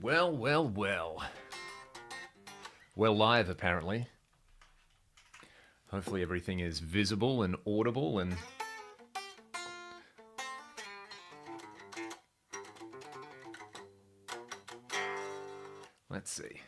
Well, well, well. We're live, apparently. Hopefully everything is visible and audible and... Let's see.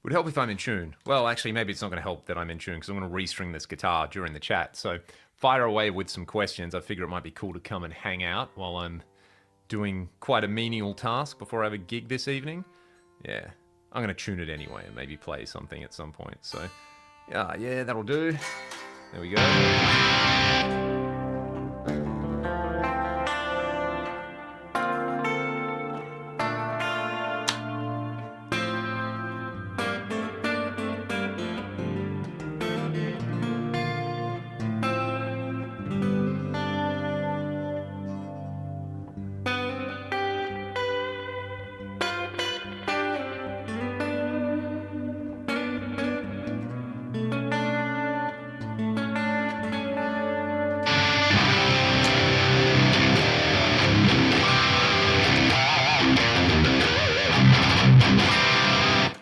Would help if I'm in tune. Well, actually, maybe it's not going to help that I'm in tune because I'm going to restring this guitar during the chat. So fire away with some questions. I figure it might be cool to come and hang out while I'm doing quite a menial task before I have a gig this evening. Yeah, I'm going to tune it anyway and maybe play something at some point. So yeah, that'll do. There we go.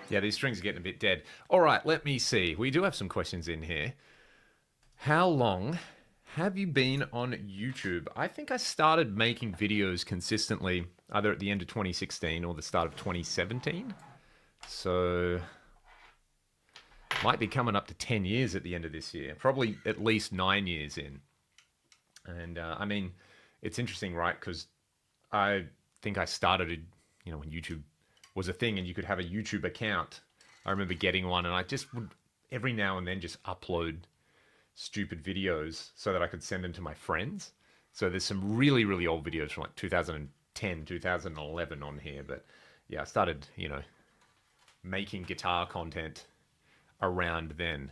Yeah, these strings are getting a bit dead. All right, let me see. We do have some questions in here. How long have you been on YouTube? I think I started making videos consistently either at the end of 2016 or the start of 2017. So might be coming up to 10 years at the end of this year. Probably at least 9 years in. And I mean, it's interesting, right? Because I think I started, when YouTube was a thing and you could have a YouTube account. I remember getting one and I just would every now and then just upload stupid videos so that I could send them to my friends. So there's some really, really old videos from like 2010, 2011 on here. But yeah, I started, making guitar content around then.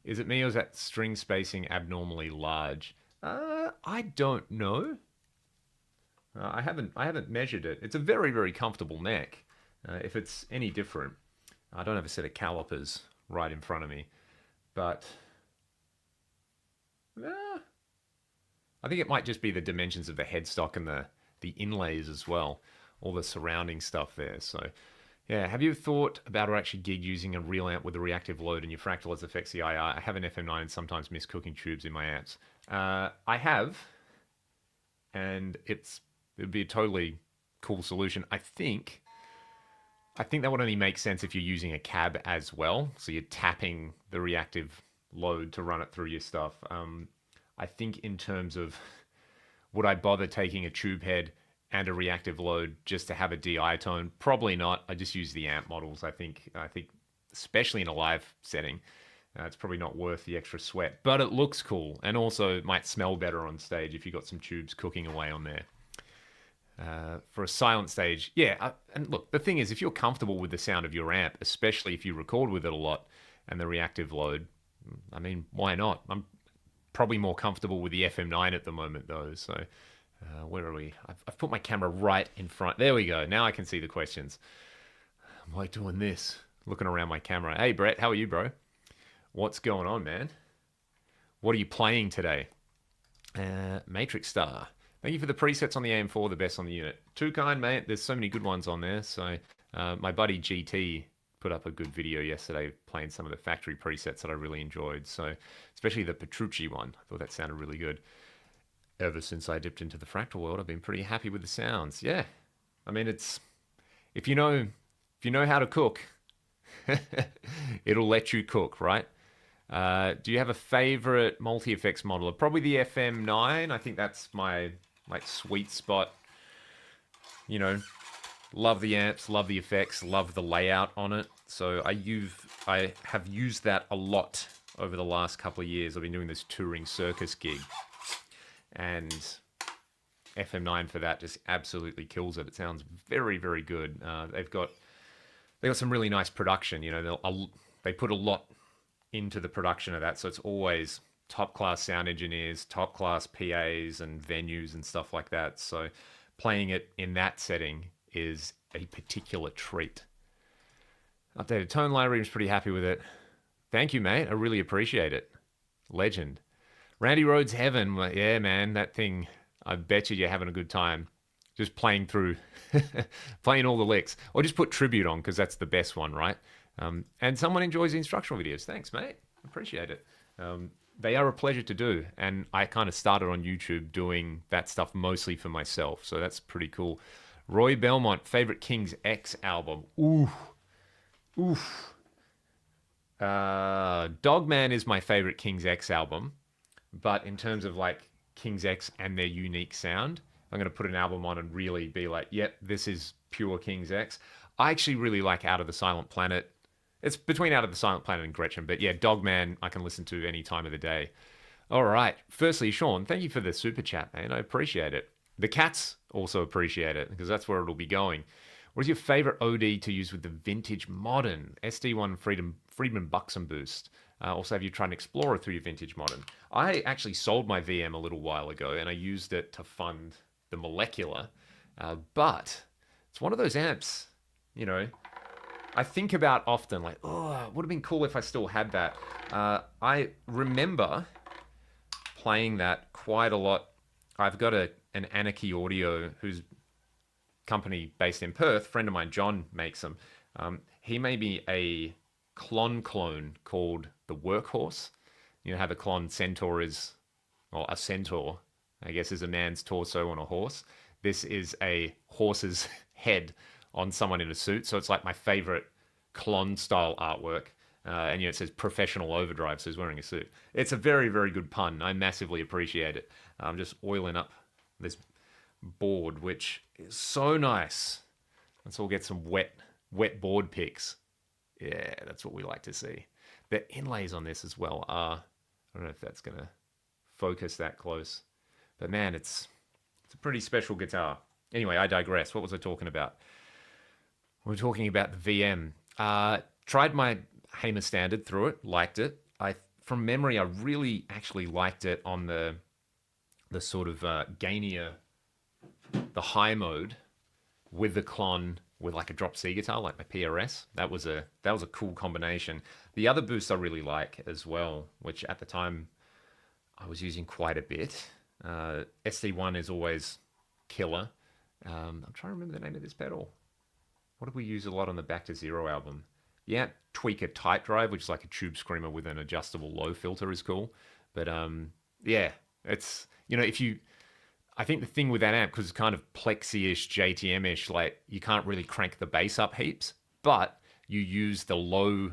Is it me or is that string spacing abnormally large? I don't know. I haven't measured it. It's a very, very comfortable neck. If it's any different, I don't have a set of calipers right in front of me, but I think it might just be the dimensions of the headstock and the inlays as well, all the surrounding stuff there. So yeah, have you thought about or actually gig using a real amp with a reactive load in your fractal as affects the IR? I have an FM9 and sometimes miss cooking tubes in my amps. I have, and it would be a totally cool solution. I think that would only make sense if you're using a cab as well. So you're tapping the reactive load to run it through your stuff. I think in terms of would I bother taking a tube head and a reactive load just to have a DI tone? Probably not. I just use the amp models. I think especially in a live setting, it's probably not worth the extra sweat. But it looks cool and also it might smell better on stage if you've got some tubes cooking away on there. For a silent stage, yeah. And look, the thing is, if you're comfortable with the sound of your amp, especially if you record with it a lot and the reactive load, I mean, why not? I'm probably more comfortable with the FM9 at the moment, though. So, where are we? I've put my camera right in front. There we go. Now I can see the questions. I'm like doing this, looking around my camera. Hey, Brett, how are you, bro? What's going on, man? What are you playing today? Matrix Star. Thank you for the presets on the AM4, the best on the unit. Too kind, mate. There's so many good ones on there. So my buddy GT put up a good video yesterday playing some of the factory presets that I really enjoyed. So especially the Petrucci one. I thought that sounded really good. ever since I dipped into the fractal world, I've been pretty happy with the sounds. Yeah, I mean, it's if you know how to cook, it'll let you cook, right? Do you have a favorite multi-effects modeler? Probably the FM9. I think that's my like sweet spot. You know, love the amps, love the effects, love the layout on it. So I have used that a lot over the last couple of years. I've been doing this touring circus gig, and FM9 for that just absolutely kills it. It sounds very, very good. They got some really nice production. You know, they put a lot into the production of that, so it's always top class sound engineers, top class PAs and venues and stuff like that. So playing it in that setting is a particular treat. Updated tone library, I'm pretty happy with it. Thank you, mate. I really appreciate it. Legend. Randy Rhodes Heaven. Yeah, man, that thing, I bet you're having a good time. Just playing through, playing all the licks. Or just put Tribute on, because that's the best one, right? And someone enjoys the instructional videos. Thanks, mate. Appreciate it. They are a pleasure to do. And I kind of started on YouTube doing that stuff mostly for myself. So that's pretty cool. Roy Belmont, favorite King's X album. Ooh. Oof. Dogman is my favorite King's X album. But in terms of like King's X and their unique sound, I'm going to put an album on and really be like, yep, this is pure King's X. I actually really like Out of the Silent Planet. It's between Out of the Silent Planet and Gretchen, but yeah, Dogman I can listen to any time of the day. All right. Firstly, Sean, thank you for the super chat, man. I appreciate it. The cats also appreciate it because that's where it'll be going. What is your favorite OD to use with the vintage modern SD1 Friedman Buxom boost? Also, have you tried an Explorer through your vintage modern? I actually sold my VM a little while ago and I used it to fund the molecular, but it's one of those amps, you know, I think about often like, oh, it would have been cool if I still had that. I remember playing that quite a lot. I've got an Anarchy Audio, whose company based in Perth, friend of mine, John, makes them. He made me a clone called the Workhorse. You know how the clone Centaur is, well, a centaur, I guess, is a man's torso on a horse. This is a horse's head on someone in a suit. So it's like my favorite clone style artwork. And you know, it says professional overdrive, so he's wearing a suit. It's a very, very good pun. I massively appreciate it. I'm just oiling up this board, which is so nice. Let's all get some wet board pics. Yeah, that's what we like to see. The inlays on this as well are, I don't know if that's going to focus that close. But man, it's a pretty special guitar. Anyway, I digress. What was I talking about? We're talking about the VM. Tried my Hamer Standard through it, liked it. From memory, I really actually liked it on the sort of gainier, the high mode with the clon with like a drop C guitar, like my PRS. That was a cool combination. The other boost I really like as well, which at the time I was using quite a bit. SD1 is always killer. I'm trying to remember the name of this pedal. What did we use a lot on the Back to Zero album? Yeah, Tweaker Tight Drive, which is like a tube screamer with an adjustable low filter, is cool. But yeah, it's, you know, I think the thing with that amp, because it's kind of plexi-ish, JTM-ish, like you can't really crank the bass up heaps, but you use the low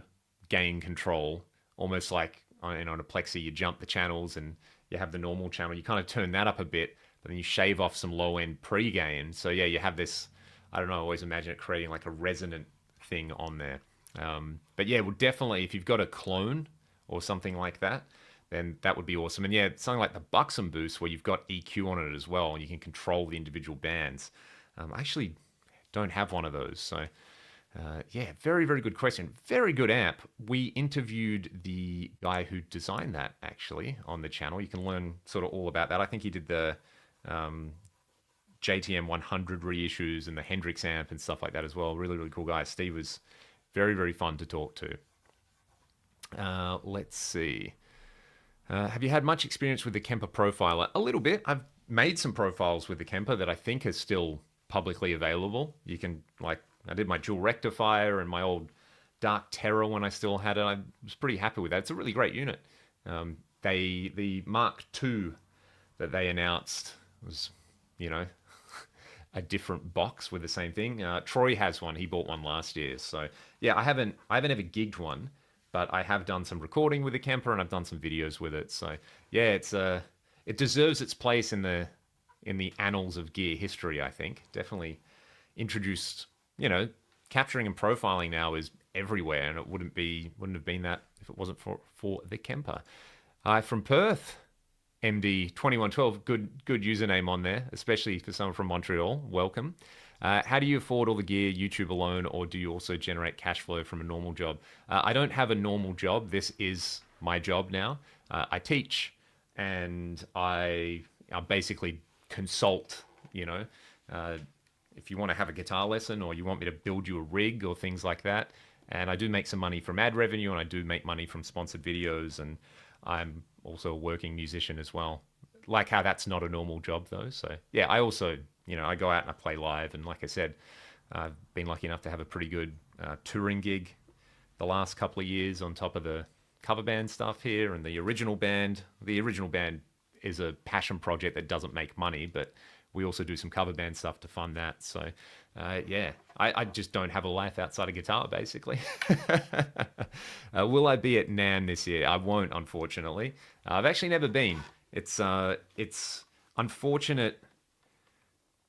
gain control, almost like on a plexi, you jump the channels and you have the normal channel. You kind of turn that up a bit, but then you shave off some low-end pre-gain. So yeah, you have this, I don't know, I always imagine it creating like a resonant thing on there. But yeah, well, definitely, if you've got a clone or something like that, then that would be awesome. And yeah, something like the Buxom boost where you've got EQ on it as well, and you can control the individual bands. I actually don't have one of those. So yeah, very, very good question. Very good amp. We interviewed the guy who designed that actually on the channel. You can learn sort of all about that. I think he did the JTM 100 reissues and the Hendrix amp and stuff like that as well. Really, really cool guy. Steve was very, very fun to talk to. Let's see. Have you had much experience with the Kemper Profiler? A little bit. I've made some profiles with the Kemper that I think are still publicly available. You can, like, I did my dual rectifier and my old Dark Terror when I still had it. I was pretty happy with that. It's a really great unit. The Mark II that they announced was, you know, a different box with the same thing. Troy has one. He bought one last year. So yeah, I haven't ever gigged one, but I have done some recording with the Kemper and I've done some videos with it. So yeah, it deserves its place in the annals of gear history. I think definitely introduced. Capturing and profiling now is everywhere, and it wouldn't have been that if it wasn't for the Kemper. Hi from Perth. MD2112, good username on there, especially for someone from Montreal. Welcome. How do you afford all the gear, YouTube alone, or do you also generate cash flow from a normal job? I don't have a normal job. This is my job now. I teach, and I basically consult. If you want to have a guitar lesson, or you want me to build you a rig or things like that. And I do make some money from ad revenue, and I do make money from sponsored videos, and I'm also a working musician as well. Like how that's not a normal job though. So yeah, I also, I go out and I play live. And like I said, I've been lucky enough to have a pretty good touring gig the last couple of years on top of the cover band stuff here and the original band. The original band is a passion project that doesn't make money, but we also do some cover band stuff to fund that. So yeah, I just don't have a life outside of guitar, basically. Will I be at NAMM this year? I won't, unfortunately. I've actually never been. It's unfortunate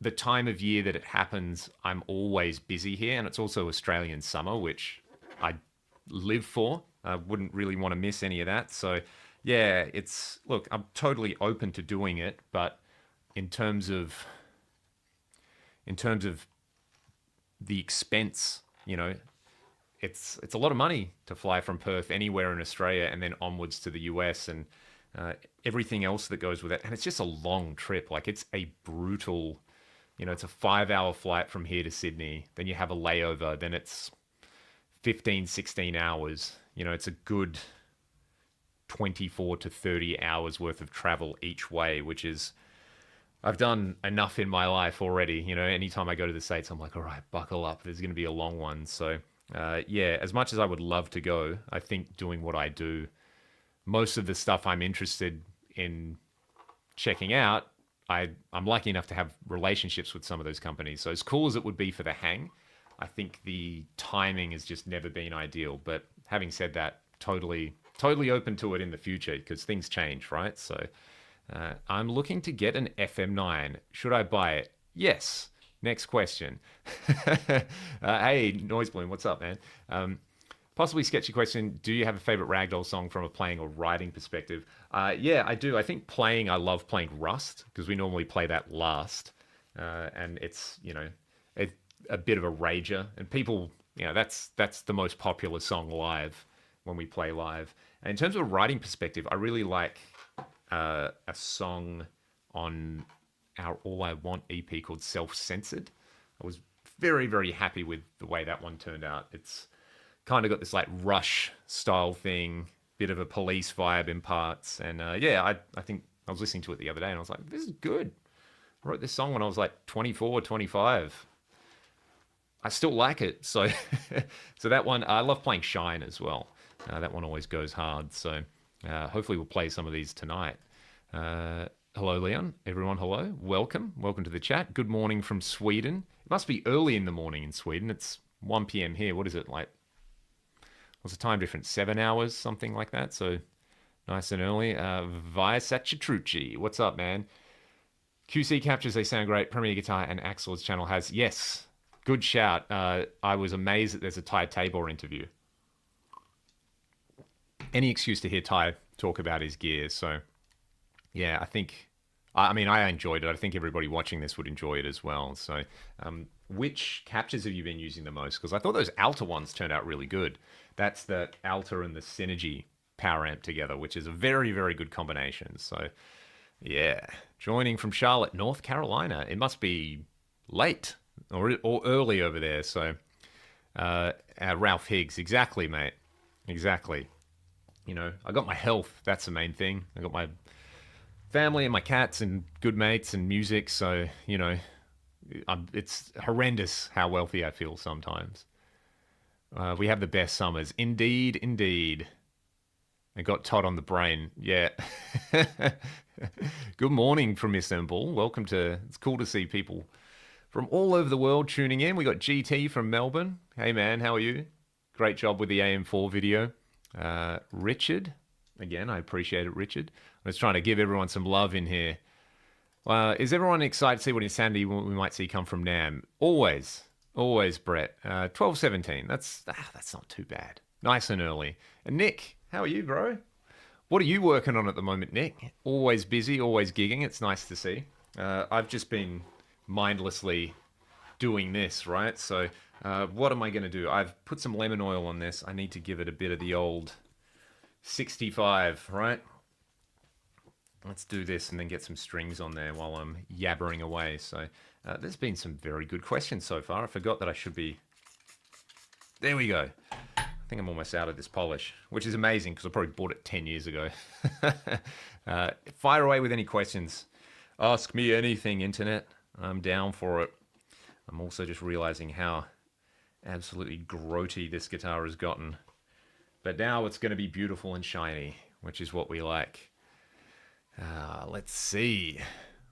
the time of year that it happens. I'm always busy here, and it's also Australian summer, which I live for. I wouldn't really want to miss any of that. So yeah, look, I'm totally open to doing it, but in terms of the expense, it's a lot of money to fly from Perth anywhere in Australia and then onwards to the US and everything else that goes with it. And it's just a long trip. Like it's a brutal, it's a 5-hour flight from here to Sydney. Then you have a layover. Then it's 15, 16 hours. It's a good 24 to 30 hours worth of travel each way, which is, I've done enough in my life already. Anytime I go to the States, I'm like, all right, buckle up. There's going to be a long one. So, yeah, as much as I would love to go, I think doing what I do, most of the stuff I'm interested in checking out, I'm lucky enough to have relationships with some of those companies. So as cool as it would be for the hang, I think the timing has just never been ideal. But having said that, totally open to it in the future because things change, right? So I'm looking to get an FM9. Should I buy it? Yes. Next question. Hey, Noise Bloom, what's up, man? Possibly sketchy question. Do you have a favorite Ragdoll song from a playing or writing perspective? Yeah, I do. I think I love playing Rust because we normally play that last. And it's, a bit of a rager. And people, that's the most popular song live when we play live. And in terms of a writing perspective, I really like a song on our All I Want EP called Self-Censored. I was very, very happy with the way that one turned out. It's kind of got this like Rush style thing, bit of a Police vibe in parts. And yeah, I think I was listening to it the other day and I was like, this is good. I wrote this song when I was like 24, 25. I still like it. So, so that one, I love playing Shine as well. That one always goes hard. So hopefully we'll play some of these tonight. Hello, Leon. Everyone, hello. Welcome to the chat. Good morning from Sweden. It must be early in the morning in Sweden. It's 1 p.m. here. What is it like? What's the time difference? 7 hours, something like that. So nice and early. Via Sachatrucci. What's up, man? QC captures, they sound great. Premier Guitar and Axel's channel has. Yes. Good shout. I was amazed that there's a Ty Tabor interview. Any excuse to hear Ty talk about his gear. So, yeah, I enjoyed it. I think everybody watching this would enjoy it as well. So, which captures have you been using the most? Because I thought those Alta ones turned out really good. That's the Alta and the Synergy power amp together, which is a very, very good combination. So, yeah, joining from Charlotte, North Carolina. It must be late or early over there. So, Ralph Higgs. Exactly, mate. Exactly. I got my health. That's the main thing. I got my family and my cats and good mates and music. So, it's horrendous how wealthy I feel sometimes. We have the best summers. Indeed, indeed. I got Todd on the brain. Yeah. Good morning from Istanbul. Welcome to. It's cool to see people from all over the world tuning in. We got GT from Melbourne. Hey man, how are you? Great job with the AM4 video. Richard, again, I appreciate it, Richard. I was trying to give everyone some love in here. Is everyone excited to see what insanity we might see come from Nam? Always, always, Brett. 12:17. That's not too bad. Nice and early. And Nick, how are you, bro? What are you working on at the moment, Nick? Always busy, always gigging. It's nice to see. I've just been mindlessly doing this, right? So what am I going to do? I've put some lemon oil on this. I need to give it a bit of the old 65, right? Let's do this and then get some strings on there while I'm yabbering away. So there's been some very good questions so far. I forgot that I should be... There we go. I think I'm almost out of this polish, which is amazing because I probably bought it 10 years ago. Fire away with any questions. Ask me anything, internet. I'm down for it. I'm also just realizing how absolutely grotty this guitar has gotten. But now it's going to be beautiful and shiny, which is what we like. Let's see.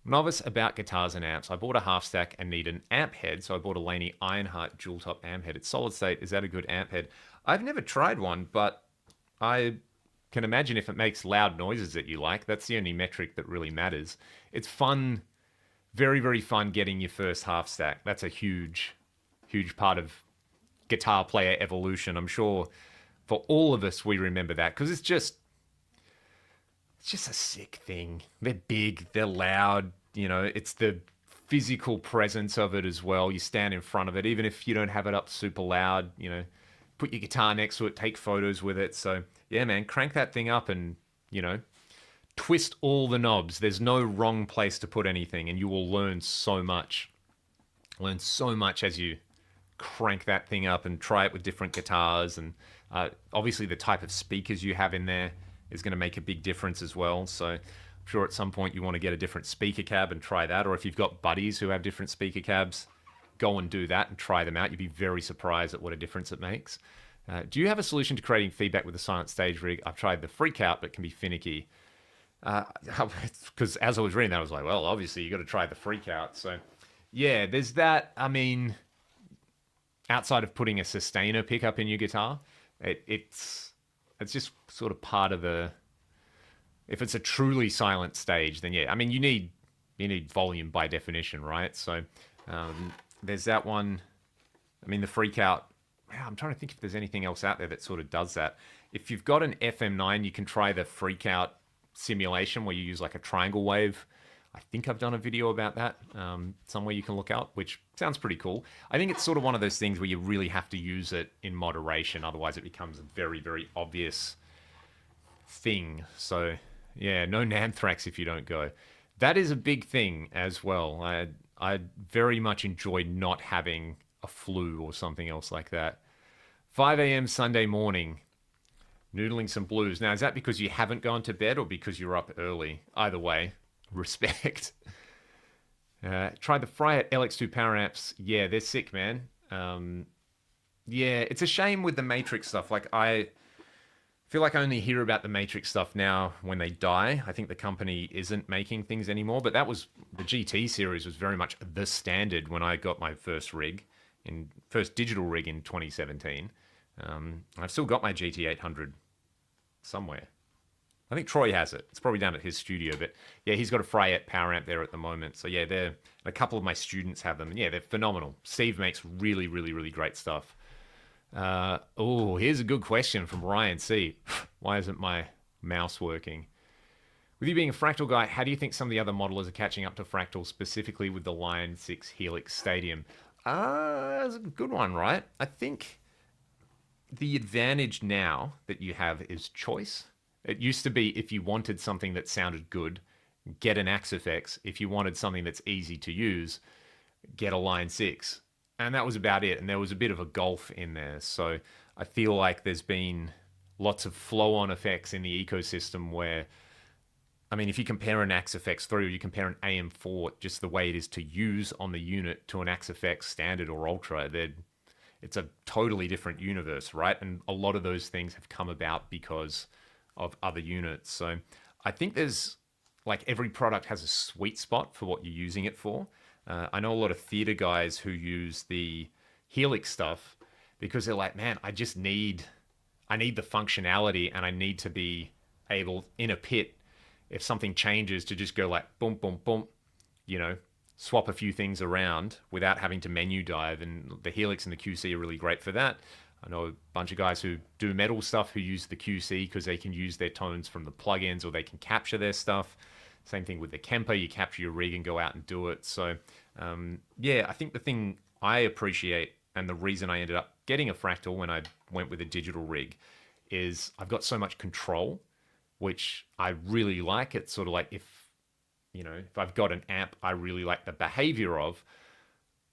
Novice about guitars and amps. I bought a half stack and need an amp head, so I bought a Laney Ironheart dual top amp head. It's solid state. Is that a good amp head? I've never tried one, but I can imagine if it makes loud noises that you like, that's the only metric that really matters. It's fun, very, very fun getting your first half stack. That's a huge, huge part of guitar player evolution. I'm sure for all of us, we remember that because it's just a sick thing. They're big, they're loud, it's the physical presence of it as well. You stand in front of it, even if you don't have it up super loud, put your guitar next to it, take photos with it. So yeah, man, crank that thing up and, twist all the knobs. There's no wrong place to put anything and you will learn so much. Learn so much as you crank that thing up and try it with different guitars. And obviously the type of speakers you have in there is going to make a big difference as well. So I'm sure at some point you want to get a different speaker cab and try that. Or if you've got buddies who have different speaker cabs, go and do that and try them out. You'd be very surprised at what a difference it makes. Do you have a solution to creating feedback with a silent stage rig? I've tried the freak out, but it can be finicky. Because as I was reading that, I was like, well, obviously you got to try the freak out. So yeah, there's that. I mean, outside of putting a sustainer pickup in your guitar, it's just sort of part of the... If it's a truly silent stage, then yeah, I mean, you need volume by definition, right? So there's that one. I mean, the freak out, I'm trying to think if there's anything else out there that sort of does that. If you've got an FM9, you can try the freak out simulation where you use like a triangle wave. I think I've done a video about that somewhere you can look out, which sounds pretty cool. I think it's sort of one of those things where you really have to use it in moderation. Otherwise it becomes a very, very obvious thing. So yeah, no Namthrax if you don't go. That is a big thing as well. I very much enjoyed not having a flu or something else like that. 5 a.m. Sunday morning, noodling some blues. Now, is that because you haven't gone to bed or because you're up early? Either way, respect. Try the Fryette LX2 power amps. Yeah, they're sick, man. Yeah, it's a shame with the Matrix stuff. Like, I feel like I only hear about the Matrix stuff now when they die. I think the company isn't making things anymore, but that was... The GT series was very much the standard when I got my first digital rig in 2017. I've still got my GT800 somewhere. I think Troy has it. It's probably down at his studio, but yeah, he's got a Fryette power amp there at the moment. So yeah, a couple of my students have them, and yeah, they're phenomenal. Steve makes really, really, really great stuff. Here's a good question from Ryan C. Why isn't my mouse working? With you being a Fractal guy, how do you think some of the other modelers are catching up to Fractal, specifically with the Line 6 Helix Stadium? That's a good one, right? I think the advantage now that you have is choice. It used to be if you wanted something that sounded good, get an Axe-Fx. If you wanted something that's easy to use, get a Line 6. And that was about it. And there was a bit of a gulf in there. So I feel like there's been lots of flow-on effects in the ecosystem where, I mean, if you compare an Axe-Fx 3 or you compare an AM4, just the way it is to use on the unit to an Axe-Fx Standard or Ultra, it's a totally different universe, right? And a lot of those things have come about because of other units. So I think there's like every product has a sweet spot for what you're using it for. I know a lot of theater guys who use the Helix stuff because they're like, man, I need the functionality and I need to be able in a pit if something changes to just go like boom, boom, boom, you know, swap a few things around without having to menu dive. And the Helix and the QC are really great for that. I know a bunch of guys who do metal stuff who use the QC because they can use their tones from the plugins or they can capture their stuff. Same thing with the Kemper, you capture your rig and go out and do it. So, yeah, I think the thing I appreciate and the reason I ended up getting a Fractal when I went with a digital rig is I've got so much control, which I really like. It's sort of like if I've got an amp I really like the behavior of,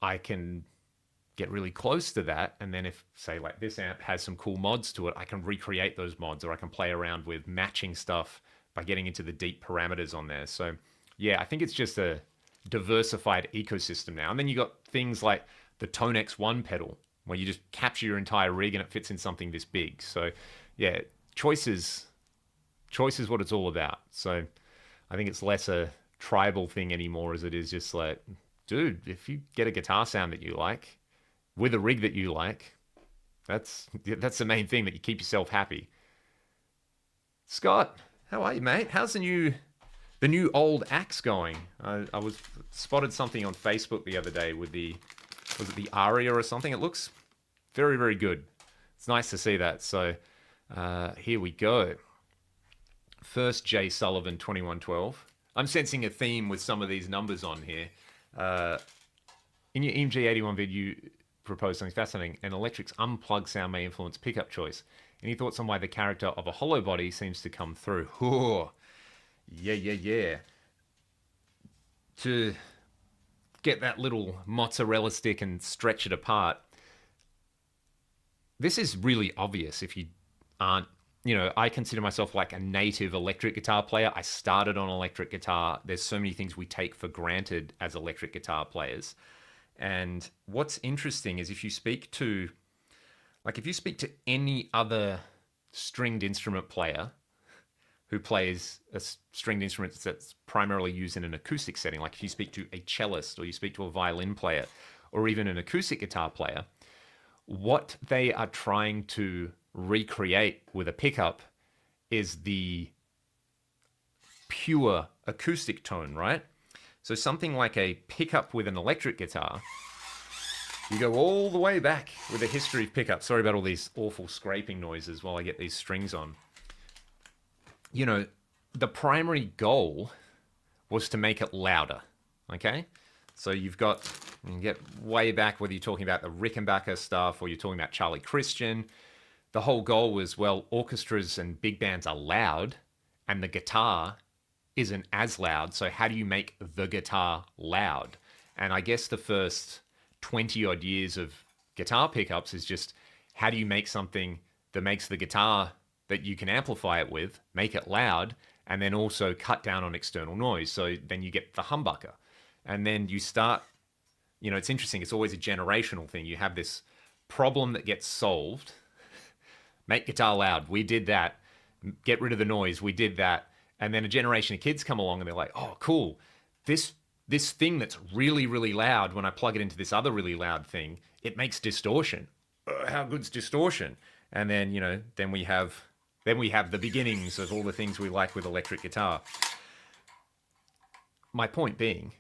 I can get really close to that. And then if, say, like this amp has some cool mods to it, I can recreate those mods or I can play around with matching stuff by getting into the deep parameters on there. So, yeah, I think it's just a diversified ecosystem now. And then you got things like the Tone X1 pedal, where you just capture your entire rig and it fits in something this big. So, yeah, choice is what it's all about. So, I think it's less a tribal thing anymore as it is just like, dude, if you get a guitar sound that you like with a rig that you like, that's the main thing, that you keep yourself happy. Scott, how are you, mate? How's the new old axe going? I was spotted something on Facebook the other day with was it the Aria or something? It looks very, very good. It's nice to see that. So here we go. First J Sullivan 2112. I'm sensing a theme with some of these numbers on here. In your EMG81 vid, you proposed something fascinating. An electric's unplugged sound may influence pickup choice. Any thoughts on why the character of a hollow body seems to come through? Ooh. Yeah. To get that little mozzarella stick and stretch it apart. This is really obvious if you aren't, I consider myself like a native electric guitar player. I started on electric guitar. There's so many things we take for granted as electric guitar players. And what's interesting is if you speak to any other stringed instrument player who plays a stringed instrument that's primarily used in an acoustic setting, like if you speak to a cellist or you speak to a violin player or even an acoustic guitar player, what they are trying to recreate with a pickup is the pure acoustic tone, right? So something like a pickup with an electric guitar, you go all the way back with the history of pickups. Sorry about all these awful scraping noises while I get these strings on. The primary goal was to make it louder, okay? So you can get way back, whether you're talking about the Rickenbacker stuff or you're talking about Charlie Christian. The whole goal was, well, orchestras and big bands are loud and the guitar isn't as loud. So how do you make the guitar loud? And I guess the first 20 odd years of guitar pickups is just how do you make something that makes the guitar that you can amplify it with, make it loud, and then also cut down on external noise. So then you get the humbucker. And then you start, it's interesting. It's always a generational thing. You have this problem that gets solved. Make guitar loud. We did that. Get rid of the noise. We did that. And then a generation of kids come along and they're like, oh, cool. This thing that's really, really loud, when I plug it into this other really loud thing, it makes distortion. How good's distortion? And then, then we have the beginnings of all the things we like with electric guitar. My point being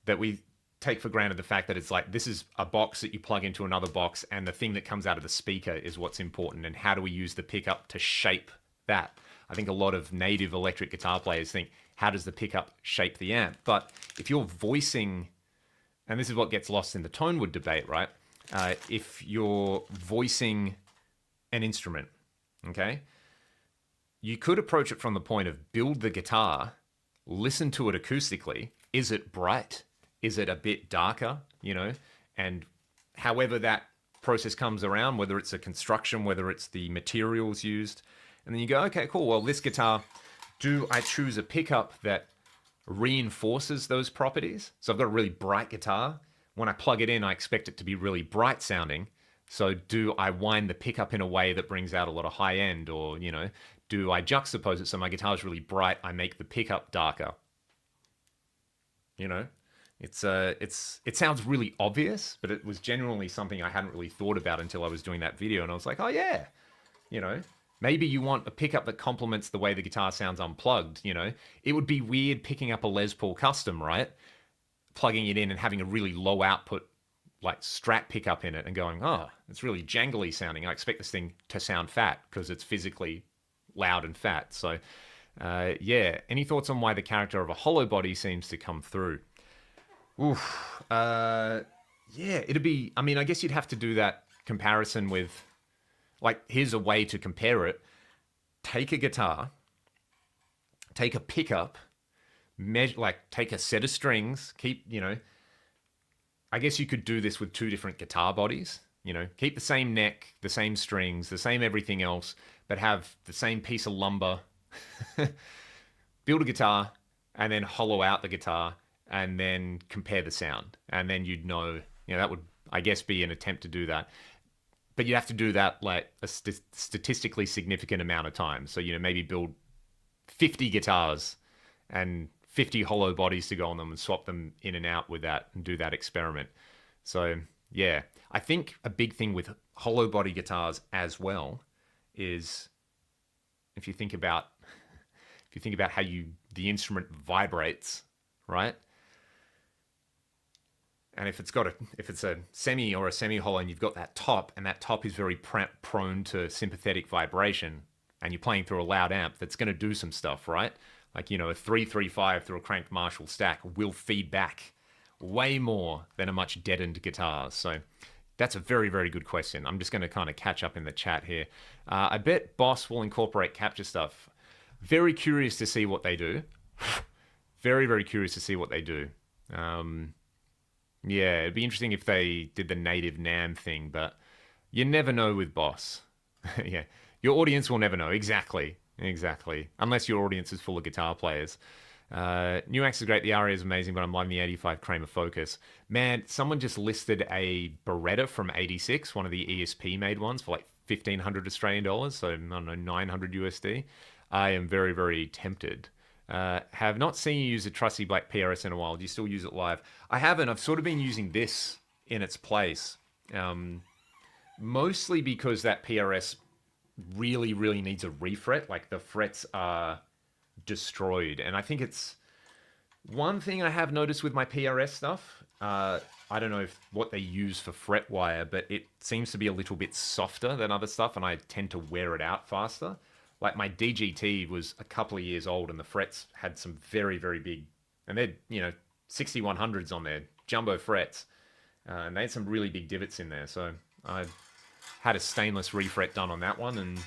that we take for granted the fact that it's like, this is a box that you plug into another box and the thing that comes out of the speaker is what's important. And how do we use the pickup to shape that? I think a lot of native electric guitar players think, how does the pickup shape the amp? But if you're voicing, and this is what gets lost in the Tonewood debate, right? If you're voicing an instrument, okay, you could approach it from the point of build the guitar, listen to it acoustically. Is it bright? Is it a bit darker? And however that process comes around, whether it's a construction, whether it's the materials used, and then you go, okay, cool. Well, this guitar, do I choose a pickup that reinforces those properties? So I've got a really bright guitar. When I plug it in, I expect it to be really bright sounding. So do I wind the pickup in a way that brings out a lot of high end? Or, do I juxtapose it so my guitar is really bright? I make the pickup darker. You know, it sounds really obvious, but it was genuinely something I hadn't really thought about until I was doing that video, and I was like, oh yeah, you know, maybe you want a pickup that complements the way the guitar sounds unplugged. You know, it would be weird picking up a Les Paul Custom, right? Plugging it in and having a really low output like Strat pickup in it and going, oh, it's really jangly sounding. I expect this thing to sound fat because it's physically loud and fat. So yeah, any thoughts on why the character of a hollow body seems to come through? Oof. Yeah, it'd be, I mean, I guess you'd have to do that comparison with, like, here's a way to compare it. Take a guitar, take a pickup, measure, like, take a set of strings, keep, you know, I guess you could do this with two different guitar bodies, you know, keep the same neck, the same strings, the same everything else, but have the same piece of lumber, build a guitar, and then hollow out the guitar, and then compare the sound. And then you'd know, you know, that would, I guess, be an attempt to do that. But you'd have to do that like a statistically significant amount of time. So, you know, maybe build 50 guitars and 50 hollow bodies to go on them and swap them in and out with that and do that experiment. So, yeah, I think a big thing with hollow body guitars as well is if you think about how the instrument vibrates, right? And if it's a semi or a semi-hollow and you've got that top, and that top is very prone to sympathetic vibration, and you're playing through a loud amp, that's going to do some stuff, right? Like, you know, a 335 through a cranked Marshall stack will feed back way more than a much deadened guitar. So that's a very, very good question. I'm just going to kind of catch up in the chat here. I bet Boss will incorporate capture stuff. Very curious to see what they do. Very, very curious to see what they do. Yeah, it'd be interesting if they did the native NAM thing, but you never know with Boss. Yeah, your audience will never know. Exactly. Unless your audience is full of guitar players. Nuax is great. The ARIA is amazing, but I'm loving the 85 Kramer Focus. Man, someone just listed a Beretta from 86, one of the ESP made ones, for like 1,500 Australian dollars. So, I don't know, 900 USD. I am very, very tempted. Have not seen you use a trusty black PRS in a while. Do you still use it live? I haven't. I've sort of been using this in its place. Mostly because that PRS really, really needs a refret. Like, the frets are destroyed. And I think it's one thing I have noticed with my PRS stuff. I don't know what they use for fret wire, but it seems to be a little bit softer than other stuff, and I tend to wear it out faster. Like, my DGT was a couple of years old, and the frets had some very, very big, and they're, you know, 6100s on there, jumbo frets, and they had some really big divots in there. So I had a stainless refret done on that one, and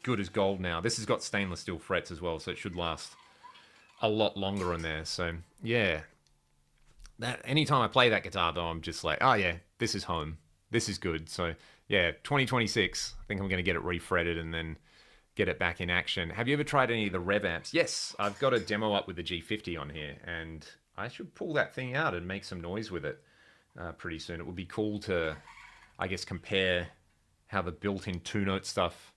good as gold now. This has got stainless steel frets as well, so it should last a lot longer on there. So yeah, that anytime I play that guitar, though, I'm just like, oh yeah, this is home. This is good. So yeah, 2026, I think I'm going to get it refretted and then get it back in action. Have you ever tried any of the rev amps? Yes, I've got a demo up with the G50 on here, and I should pull that thing out and make some noise with it pretty soon. It would be cool to, I guess, compare how the built-in two-note stuff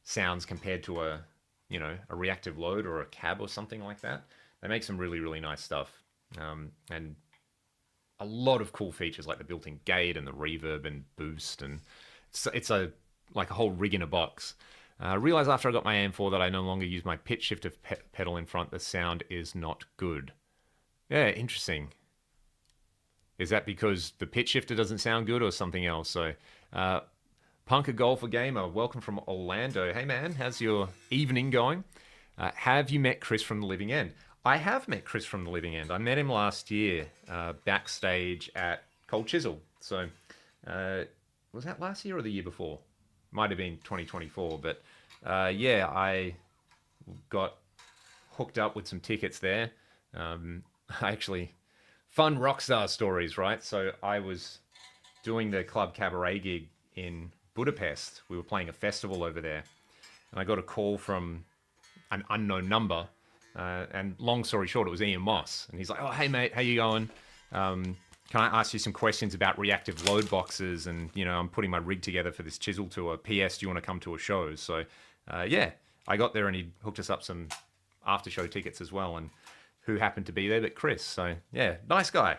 sounds compared to a, you know, a reactive load or a cab or something like that. They make some really, really nice stuff, and a lot of cool features like the built-in gate and the reverb and boost, and it's a like a whole rig in a box. Realized after I got my AM4 that I no longer use my pitch shifter pedal in front. The sound is not good. Yeah, interesting. Is that because the pitch shifter doesn't sound good or something else? So, Punker Golfer Gamer, welcome from Orlando. Hey man, how's your evening going? Have you met Chris from the Living End? I have met Chris from the Living End. I met him last year backstage at Cold Chisel. So, was that last year or the year before? Might have been 2024, but yeah, I got hooked up with some tickets there. Actually, fun rockstar stories, right? So I was doing the Club Cabaret gig in Budapest. We were playing a festival over there, and I got a call from an unknown number. And long story short, it was Ian Moss, and he's like, "Oh, hey mate, how you going? Can I ask you some questions about reactive load boxes? And, you know, I'm putting my rig together for this chisel tour. P.S. Do you want to come to a show?" So, yeah, I got there and he hooked us up some after show tickets as well, and who happened to be there but Chris. So yeah, nice guy.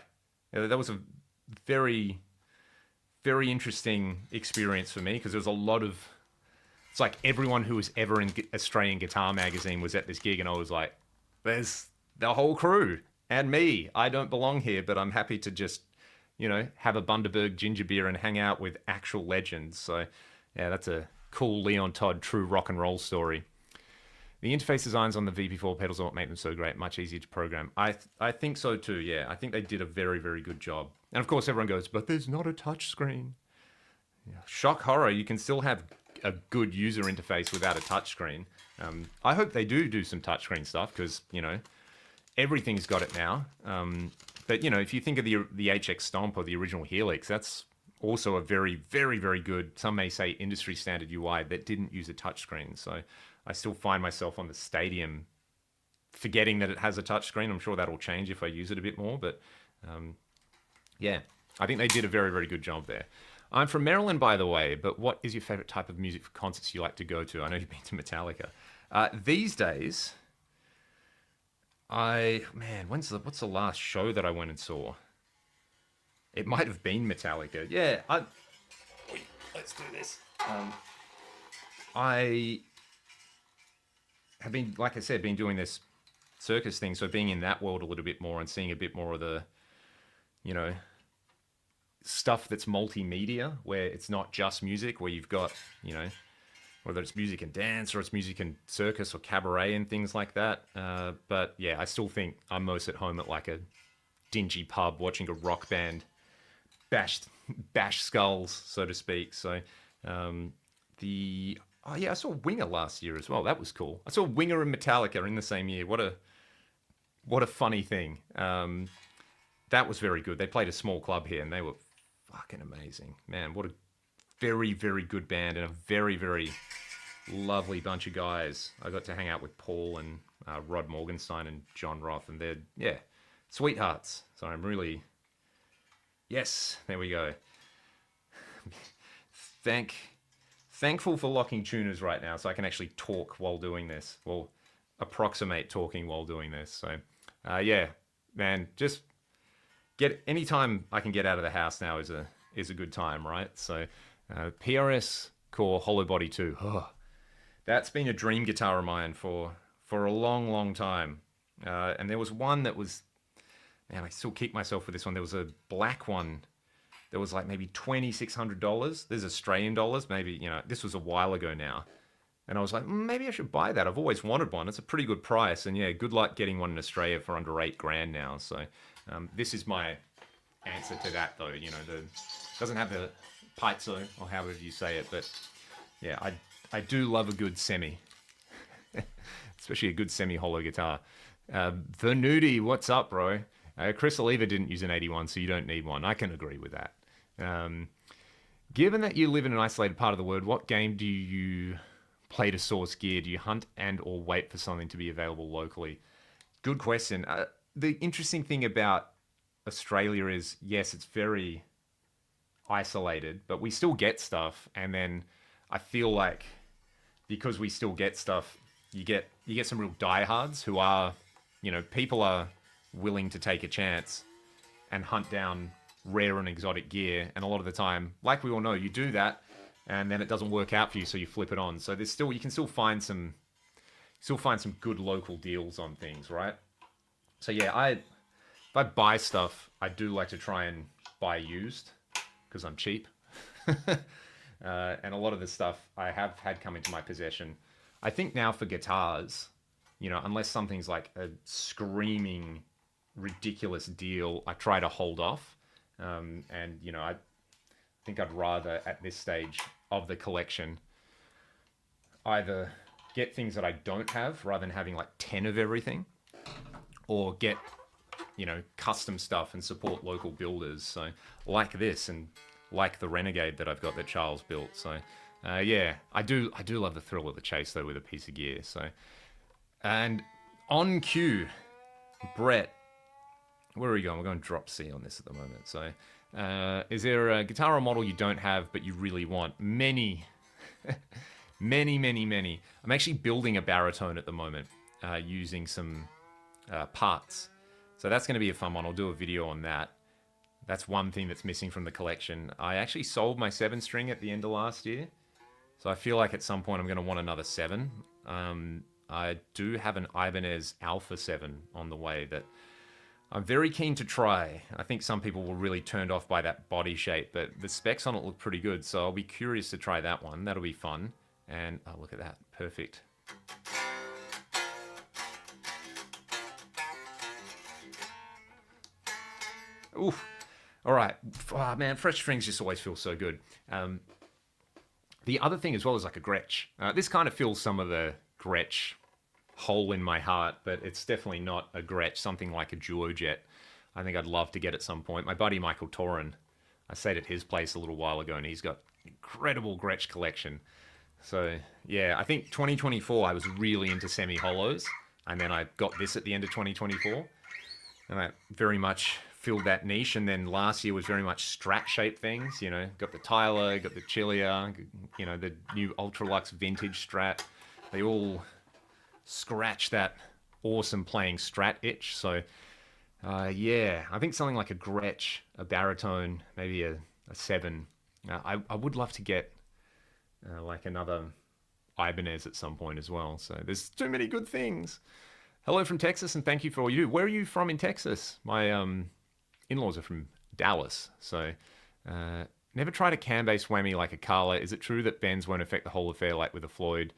That was a very, very interesting experience for me because there was a lot of, it's like everyone who was ever in Australian Guitar Magazine was at this gig, and I was like, there's the whole crew and me. I don't belong here, but I'm happy to just, have a Bundaberg ginger beer and hang out with actual legends. So yeah, that's a cool Leon Todd true rock and roll story. The interface designs on the VP4 pedals are what make them so great, much easier to program. I think so too, yeah. I think they did a very, very good job. And of course everyone goes, but there's not a touch screen. Yeah. Shock horror, you can still have a good user interface without a touch screen. I hope they do some touchscreen stuff because, everything's got it now. But, if you think of the HX Stomp or the original Helix, that's also a very, very, very good, some may say industry standard UI that didn't use a touchscreen. So I still find myself on the Stadium forgetting that it has a touchscreen. I'm sure that'll change if I use it a bit more. But yeah, I think they did a very, very good job there. I'm from Maryland, by the way, but what is your favorite type of music for concerts you like to go to? I know you've been to Metallica. These days, what's the last show that I went and saw? It might have been Metallica. Yeah, let's do this. I have been, like I said, been doing this circus thing, so being in that world a little bit more and seeing a bit more of the, stuff that's multimedia, where it's not just music, where you've got, whether it's music and dance or it's music and circus or cabaret and things like that. But yeah, I still think I'm most at home at like a dingy pub watching a rock band bash skulls, so to speak. So I saw Winger last year as well. That was cool. I saw Winger and Metallica in the same year. What a funny thing. That was very good. They played a small club here and they were fucking amazing. Man, what a very, very good band and a very, very lovely bunch of guys. I got to hang out with Paul and Rod Morgenstein and John Roth, and they're, sweethearts. So I'm really, yes, there we go. Thankful for locking tuners right now so I can actually talk while doing this. Well, approximate talking while doing this. So, yeah, man, just anytime I can get out of the house now is a good time, right? So, PRS Core Hollow Body 2. Oh, that's been a dream guitar of mine for a long, long time. And there was one that was, man, I still kick myself for this one. There was a black one that was like maybe $2,600. There's Australian dollars, maybe, this was a while ago now. And I was like, maybe I should buy that. I've always wanted one. It's a pretty good price. And yeah, good luck getting one in Australia for under $8,000 now. So this is my answer to that, though. Doesn't have the piezo or however you say it, but yeah, I do love a good semi, especially a good semi-hollow guitar. The Nudie, what's up, bro? Chris Oliva didn't use an 81, so you don't need one. I can agree with that. Given that you live in an isolated part of the world, what game do you play to source gear? Do you hunt and or wait for something to be available locally? Good question. The interesting thing about Australia is, yes, it's very isolated, but we still get stuff. And then I feel like because we still get stuff, you get some real diehards who are, people are willing to take a chance and hunt down rare and exotic gear. And a lot of the time, like we all know, you do that and then it doesn't work out for you, so you flip it on. So you can still find some good local deals on things, right? So yeah, if I buy stuff, I do like to try and buy used because I'm cheap. And a lot of the stuff I have had come into my possession. I think now for guitars, unless something's like a screaming ridiculous deal, I try to hold off. And I think I'd rather at this stage of the collection either get things that I don't have rather than having like 10 of everything, or get custom stuff and support local builders. So like this, and like the Renegade that I've got that Charles built. So yeah, I do love the thrill of the chase though with a piece of gear. So, and on cue, Brett, where are we going? We're going drop C on this at the moment. So is there a guitar or model you don't have but you really want? Many Many, many, many. I'm actually building a baritone at the moment using some parts. So that's going to be a fun one. I'll do a video on that. That's one thing that's missing from the collection. I actually sold my 7-string at the end of last year. So I feel like at some point I'm going to want another 7. I do have an Ibanez Alpha 7 on the way that I'm very keen to try. I think some people were really turned off by that body shape, but the specs on it look pretty good. So I'll be curious to try that one. That'll be fun. And oh, look at that. Perfect. Oof. All right. Oh, man, fresh strings just always feel so good. The other thing as well is like a Gretsch. This kind of fills some of the Gretsch hole in my heart, but it's definitely not a Gretsch, something like a Duojet. I think I'd love to get at some point. My buddy Michael Torin, I stayed at his place a little while ago, and he's got incredible Gretsch collection. So yeah, I think 2024 I was really into semi-hollows, and then I got this at the end of 2024, and I very much filled that niche. And then last year was very much Strat-shaped things, you know, got the Tyler, got the Chilia, you know, the new Ultralux vintage Strat. They all scratch that awesome playing Strat itch. So yeah, I think something like a Gretsch, a baritone, maybe a 7. I would love to get like another Ibanez at some point as well. So there's too many good things. Hello from Texas, and thank you for all you do. Where are you from in Texas? My in-laws are from Dallas. So never tried a cam-based whammy like a Carla. Is it true that bends won't affect the whole affair like with a Floyd?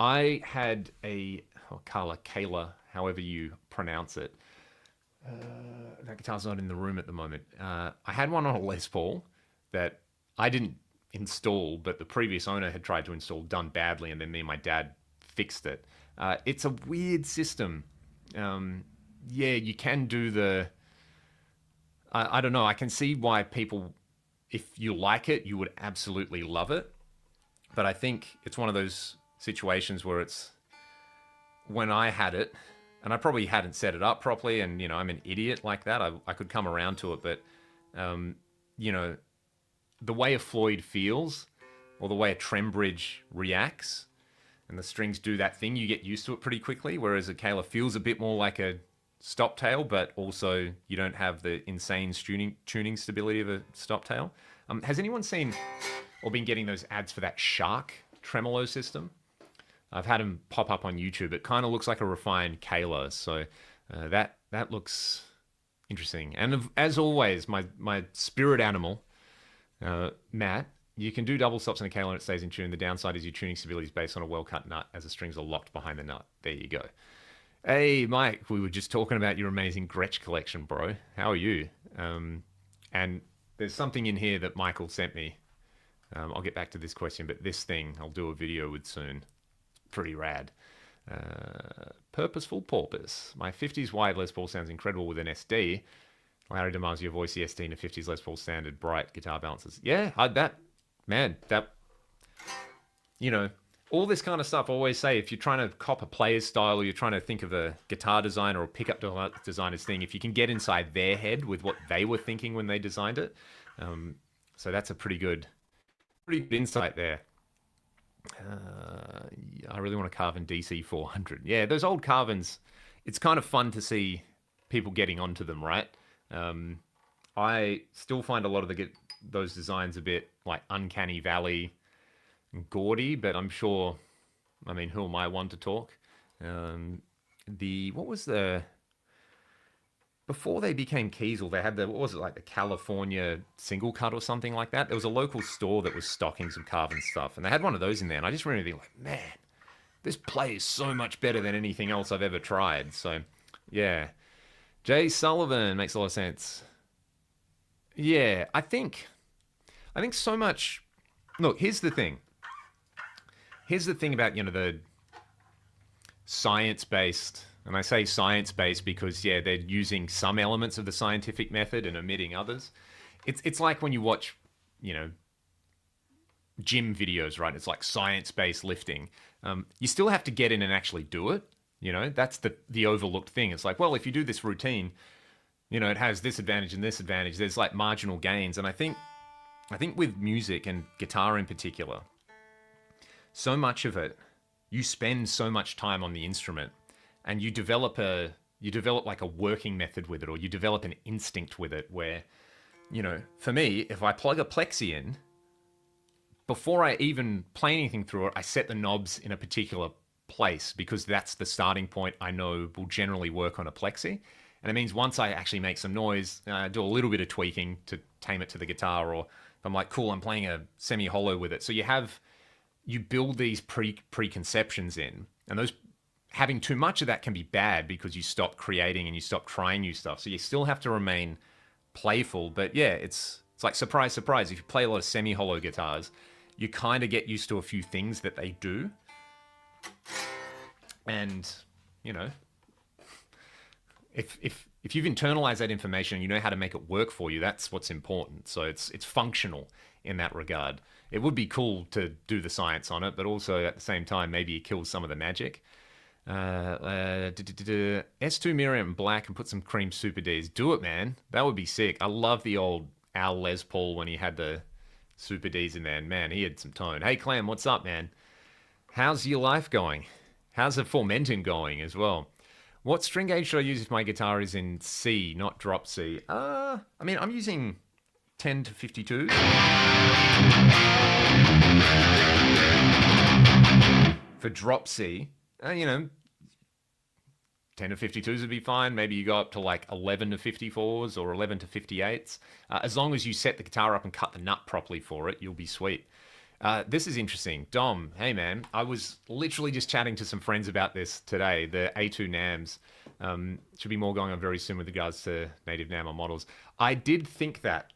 I had a Kayla, however you pronounce it. That guitar's not in the room at the moment. I had one on a Les Paul that I didn't install, but the previous owner had tried to install, done badly, and then me and my dad fixed it. It's a weird system. Yeah, you can do the... I don't know. I can see why people, if you like it, you would absolutely love it. But I think it's one of those situations where it's... When I had it, and I probably hadn't set it up properly, and, you know, I'm an idiot like that. I could come around to it, but, you know, the way a Floyd feels, or the way a trem bridge reacts, and the strings do that thing, you get used to it pretty quickly, whereas a Kayla feels a bit more like a stop tail, but also you don't have the insane tuning stability of a stop tail. Has anyone seen or been getting those ads for that Shark tremolo system? I've had them pop up on YouTube. It kind of looks like a refined Kayla, so that looks interesting. And as always, my spirit animal, Matt, you can do double stops in a Kayla and it stays in tune. The downside is your tuning stability is based on a well-cut nut as the strings are locked behind the nut. There you go. Hey, Mike, we were just talking about your amazing Gretsch collection, bro. How are you? And there's something in here that Michael sent me. I'll get back to this question, but this thing I'll do a video with soon. Pretty rad. Purposeful Porpoise. My 50s wide Les Paul sounds incredible with an SD. Larry DiMaggio voice the SD in a 50s Les Paul standard bright guitar balances. Yeah, you know, all this kind of stuff. I always say, if you're trying to cop a player's style, or you're trying to think of a guitar designer or pickup designer's thing, if you can get inside their head with what they were thinking when they designed it, so that's a pretty good insight there. I really want to carve in DC 400. Yeah, those old carvings, it's kind of fun to see people getting onto them, right? I still find a lot of those designs a bit like Uncanny Valley and gaudy, but I'm sure, I mean, who am I one to talk? Before they became Kiesel, they had the California single cut or something like that? There was a local store that was stocking some carving stuff, and they had one of those in there, and I just remember being like, man, this plays so much better than anything else I've ever tried. So, yeah. Jay Sullivan makes a lot of sense. Yeah, I think so much... Look, here's the thing. Here's the thing about, you know, the science-based... And I say science-based because, yeah, they're using some elements of the scientific method and omitting others. It's like when you watch, you know, gym videos, right? It's like science-based lifting. You still have to get in and actually do it. You know, that's the overlooked thing. It's like, well, if you do this routine, you know, it has this advantage and this advantage. There's like marginal gains. And I think with music and guitar in particular, so much of it, you spend so much time on the instrument, and you develop like a working method with it, or you develop an instinct with it where, for me, if I plug a plexi in, before I even play anything through it, I set the knobs in a particular place because that's the starting point I know will generally work on a plexi. And it means once I actually make some noise, do a little bit of tweaking to tame it to the guitar, or if I'm like, cool, I'm playing a semi-hollow with it. So you build these preconceptions in, and those having too much of that can be bad because you stop creating and you stop trying new stuff. So you still have to remain playful, but yeah, it's like surprise, surprise. If you play a lot of semi-hollow guitars, you kind of get used to a few things that they do. And, if you've internalized that information and you know how to make it work for you, that's what's important. So it's functional in that regard. It would be cool to do the science on it, but also at the same time, maybe it kills some of the magic. S2 mirror in black and put some cream Super Ds. Do it, man. That would be sick. I love the old Al Les Paul when he had the Super Ds in there. And man, he had some tone. Hey, Clem, what's up, man? How's your life going? How's the fomenting going as well? What string gauge should I use if my guitar is in C, not drop C? I'm using 10 to 52s. For drop C, 10 to 52s would be fine. Maybe you go up to like 11 to 54s or 11 to 58s. As long as you set the guitar up and cut the nut properly for it, you'll be sweet. This is interesting. Dom, hey man, I was literally just chatting to some friends about this today. The A2 NAMs should be more going on very soon with regards to native NAM on models. I did think that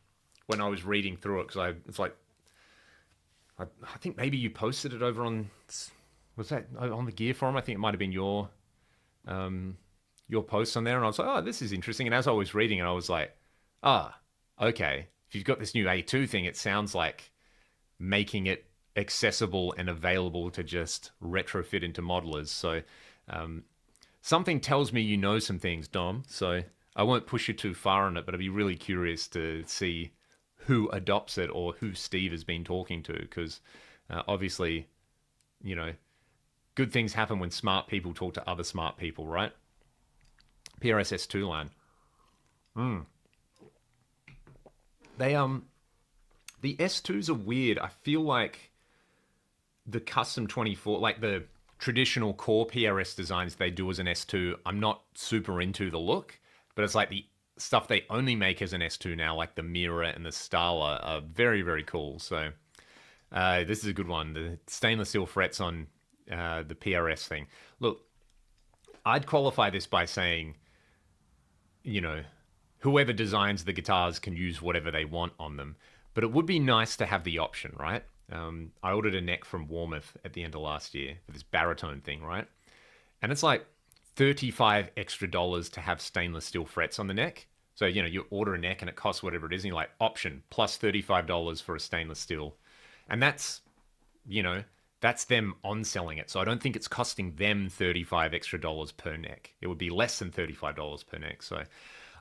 when I was reading through it, because I think maybe you posted it over on, was that on the Gear Forum? I think it might have been your post on there, and I was like, oh, this is interesting. And as I was reading it, I was like, okay. If you've got this new A2 thing, it sounds like making it accessible and available to just retrofit into modelers. So something tells me you know some things, Dom. So I won't push you too far on it, but I'd be really curious to see who adopts it or who Steve has been talking to, because obviously, good things happen when smart people talk to other smart people, right? PRSS2 line. The S2s are weird. I feel like the custom 24, like the traditional core PRS designs they do as an S2, I'm not super into the look, but it's like the stuff they only make as an S2 now, like the Mira and the Starla, are very, very cool. So this is a good one. The stainless steel frets on the PRS thing. Look, I'd qualify this by saying, whoever designs the guitars can use whatever they want on them. But it would be nice to have the option, right? I ordered a neck from Warmouth at the end of last year for this baritone thing, right? And it's like $35 extra to have stainless steel frets on the neck. So, you order a neck and it costs whatever it is, and you're like, option, plus $35 for a stainless steel. And that's them on-selling it. So I don't think it's costing them $35 extra per neck. It would be less than $35 per neck. So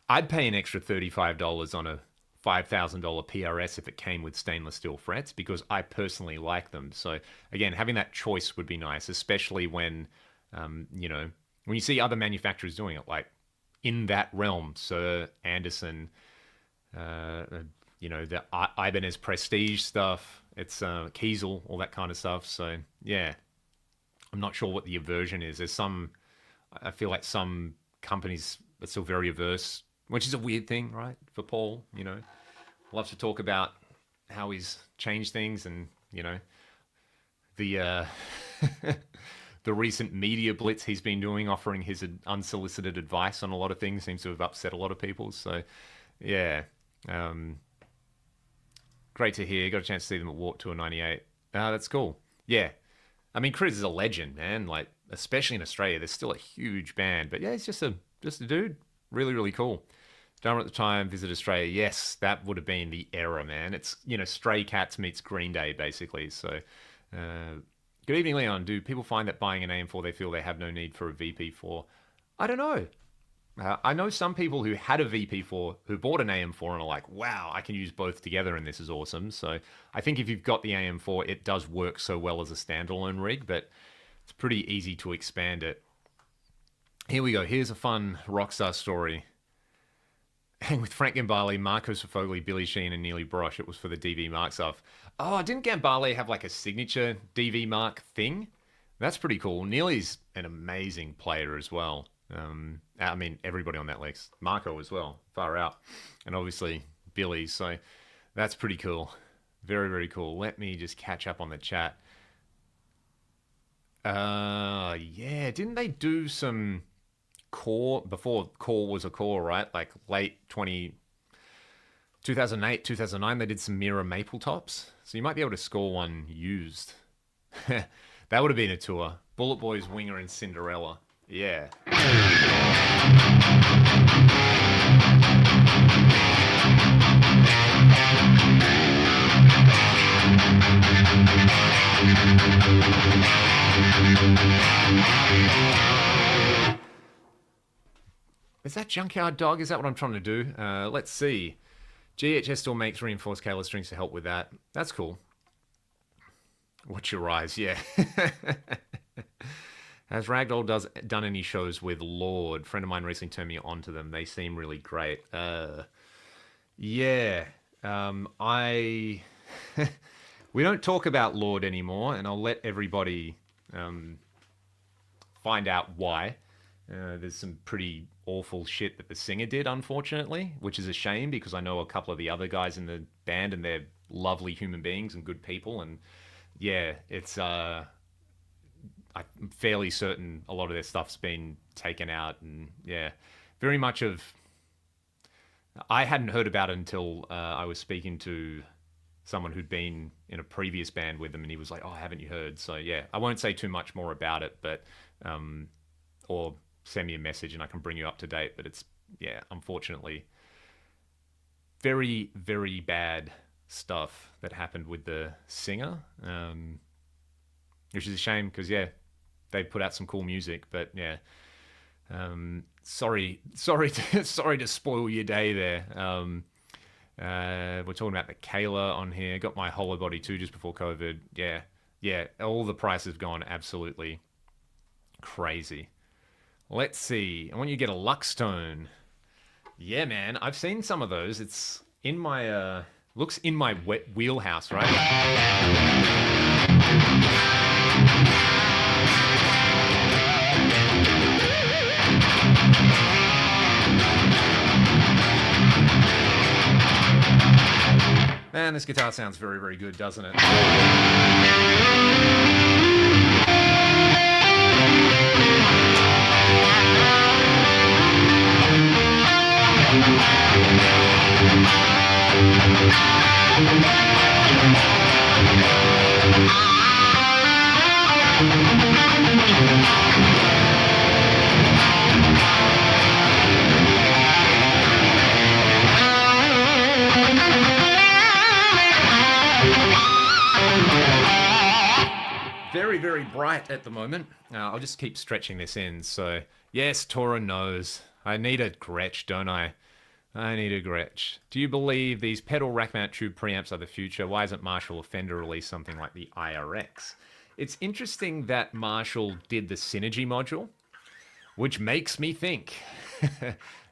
I'd pay an extra $35 on a $5,000 PRS if it came with stainless steel frets, because I personally like them. So again, having that choice would be nice, especially when, when you see other manufacturers doing it, like in that realm, Sir Anderson, the Ibanez Prestige stuff, it's Kiesel, all that kind of stuff. So yeah, I'm not sure what the aversion is. I feel like some companies are still very averse, which is a weird thing, right? For Paul, loves to talk about how he's changed things, and the the recent media blitz he's been doing, offering his unsolicited advice on a lot of things, seems to have upset a lot of people. So, yeah, great to hear. Got a chance to see them at Warped Tour '98. That's cool. Yeah, I mean, Chris is a legend, man. Like, especially in Australia, there's still a huge band. But yeah, he's just a dude. Really, really cool. Drummer at the time, Visit Australia. Yes, that would have been the era, man. It's, Stray Cats meets Green Day, basically. So, good evening, Leon. Do people find that buying an AM4, they feel they have no need for a VP4? I don't know. I know some people who had a VP4 who bought an AM4 and are like, wow, I can use both together and this is awesome. So I think if you've got the AM4, it does work so well as a standalone rig, but it's pretty easy to expand it. Here we go. Here's a fun Rockstar story. And with Frank Gambale, Marco Sofogli, Billy Sheen, and Neely Brosh, it was for the DV Mark stuff. Oh, didn't Gambale have like a signature DV Mark thing? That's pretty cool. Neely's an amazing player as well. I mean, everybody on that list. Marco as well, far out. And obviously Billy, so that's pretty cool. Very, very cool. Let me just catch up on the chat. Yeah, didn't they do some core before core was a core, right? Like late 2008, 2009, they did some mirror maple tops. So you might be able to score one used. That would have been a tour. Bullet Boys, Winger, and Cinderella. Yeah. Is that Junkyard Dog? Is that what I'm trying to do? Let's see. GHS still makes reinforced Kayla strings to help with that. That's cool. Watch your eyes, yeah. Has Ragdoll done any shows with Lord? Friend of mine recently turned me on to them. They seem really great. Yeah. We don't talk about Lord anymore, and I'll let everybody find out why. There's some pretty awful shit that the singer did, unfortunately, which is a shame because I know a couple of the other guys in the band and they're lovely human beings and good people. And yeah, it's I'm fairly certain a lot of their stuff's been taken out. And yeah, very much of... I hadn't heard about it until I was speaking to someone who'd been in a previous band with them, and he was like, oh, haven't you heard? So yeah, I won't say too much more about it, but or send me a message and I can bring you up to date. But it's, yeah, unfortunately, very, very bad stuff that happened with the singer, which is a shame because, yeah, they put out some cool music, but yeah, sorry to spoil your day there. We're talking about the Kayla on here. Got my Hollow Body too just before COVID. Yeah, all the prices have gone absolutely crazy. Let's see. I want you to get a Luckstone. Yeah, man. I've seen some of those. It's in my... looks in my wheelhouse, right? Man, this guitar sounds very, very good, doesn't it? Very, very bright at the moment. I'll just keep stretching this in. So, yes, Tora knows. I need a Gretsch, don't I? I need a Gretsch. Do you believe these pedal rack mount tube preamps are the future? Why hasn't Marshall or Fender released something like the IRX? It's interesting that Marshall did the Synergy module, which makes me think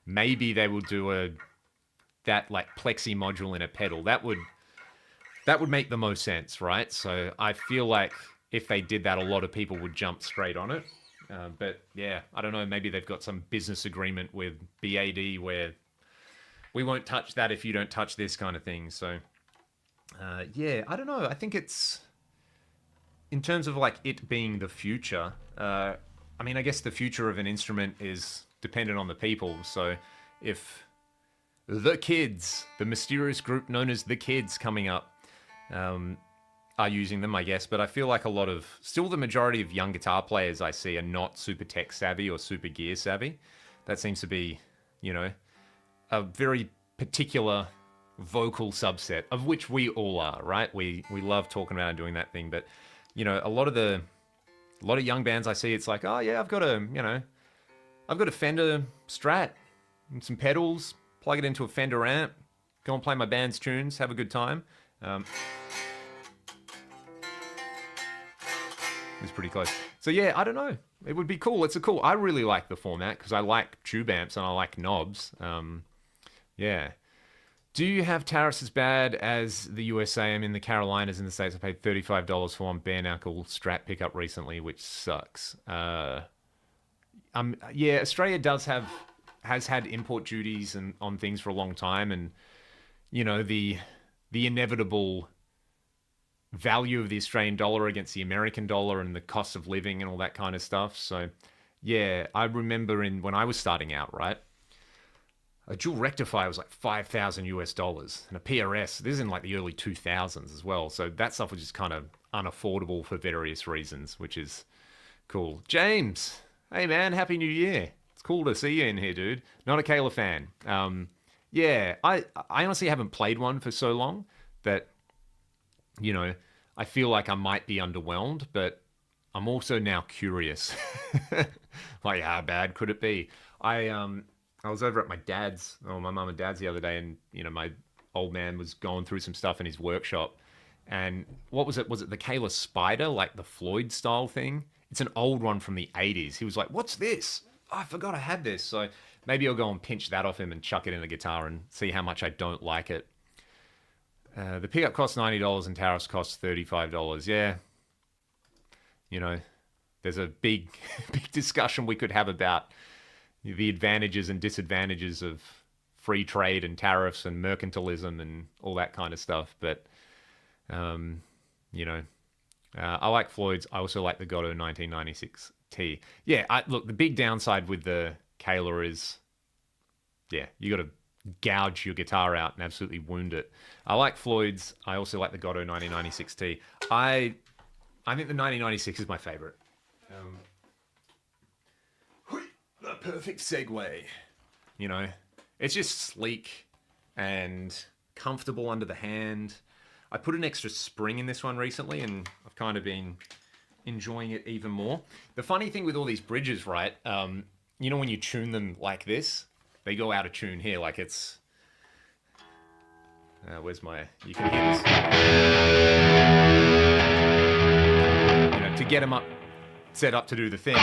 maybe they will do that like plexi module in a pedal. That would make the most sense, right? So I feel like if they did that, a lot of people would jump straight on it. But yeah, I don't know. Maybe they've got some business agreement with BAD where we won't touch that if you don't touch this kind of thing. So yeah, I don't know. I think it's, in terms of like it being the future, I mean, I guess the future of an instrument is dependent on the people. So if the Kids, the mysterious group known as the Kids coming up, are using them, I guess, but I feel like still the majority of young guitar players I see are not super tech savvy or super gear savvy. That seems to be, you know, a very particular vocal subset of which we all are, right? We love talking about and doing that thing, but you know, a lot of young bands I see, it's like, oh yeah, I've got a, you know, I've got a Fender Strat and some pedals, plug it into a Fender amp, go and play my band's tunes, have a good time. It's pretty close. So yeah, I don't know. It would be cool. I really like the format because I like tube amps and I like knobs. Yeah. Do you have tariffs as bad as the USA? I'm in the Carolinas in the States. I paid $35 for one bare knuckle Strat pickup recently, which sucks. Yeah, Australia has had import duties and on things for a long time, and you know the inevitable value of the Australian dollar against the American dollar and the cost of living and all that kind of stuff. So yeah, I remember when I was starting out, right? A dual rectifier was like $5,000 and a PRS, this is in like the early 2000s as well. So that stuff was just kind of unaffordable for various reasons, which is cool. James, hey man, Happy New Year. It's cool to see you in here, dude. Not a Kayla fan. Yeah, I honestly haven't played one for so long that, you know, I feel like I might be underwhelmed, but I'm also now curious. Like, how bad could it be? I was over at my mum and dad's the other day, and you know, my old man was going through some stuff in his workshop. And what was it? Was it the Kayla Spider, like the Floyd style thing? It's an old one from the 80s. He was like, "What's this? Oh, I forgot I had this." So maybe I'll go and pinch that off him and chuck it in the guitar and see how much I don't like it. The pickup costs $90 and tariffs costs $35. Yeah, you know, there's a big discussion we could have about the advantages and disadvantages of free trade and tariffs and mercantilism and all that kind of stuff. But, you know, I like Floyd's. I also like the Godot 1996T. Yeah, look, the big downside with the Kayla is, yeah, you got to gouge your guitar out and absolutely wound it. I like Floyd's. I also like the Godot 1996T. I think the 1996 is my favorite. The perfect segue. You know, it's just sleek and comfortable under the hand. I put an extra spring in this one recently, and I've kind of been enjoying it even more. The funny thing with all these bridges, right? You know, when you tune them like this, they go out of tune here. Like it's... where's my... You can hear this. You know, to get them up, set up to do the thing.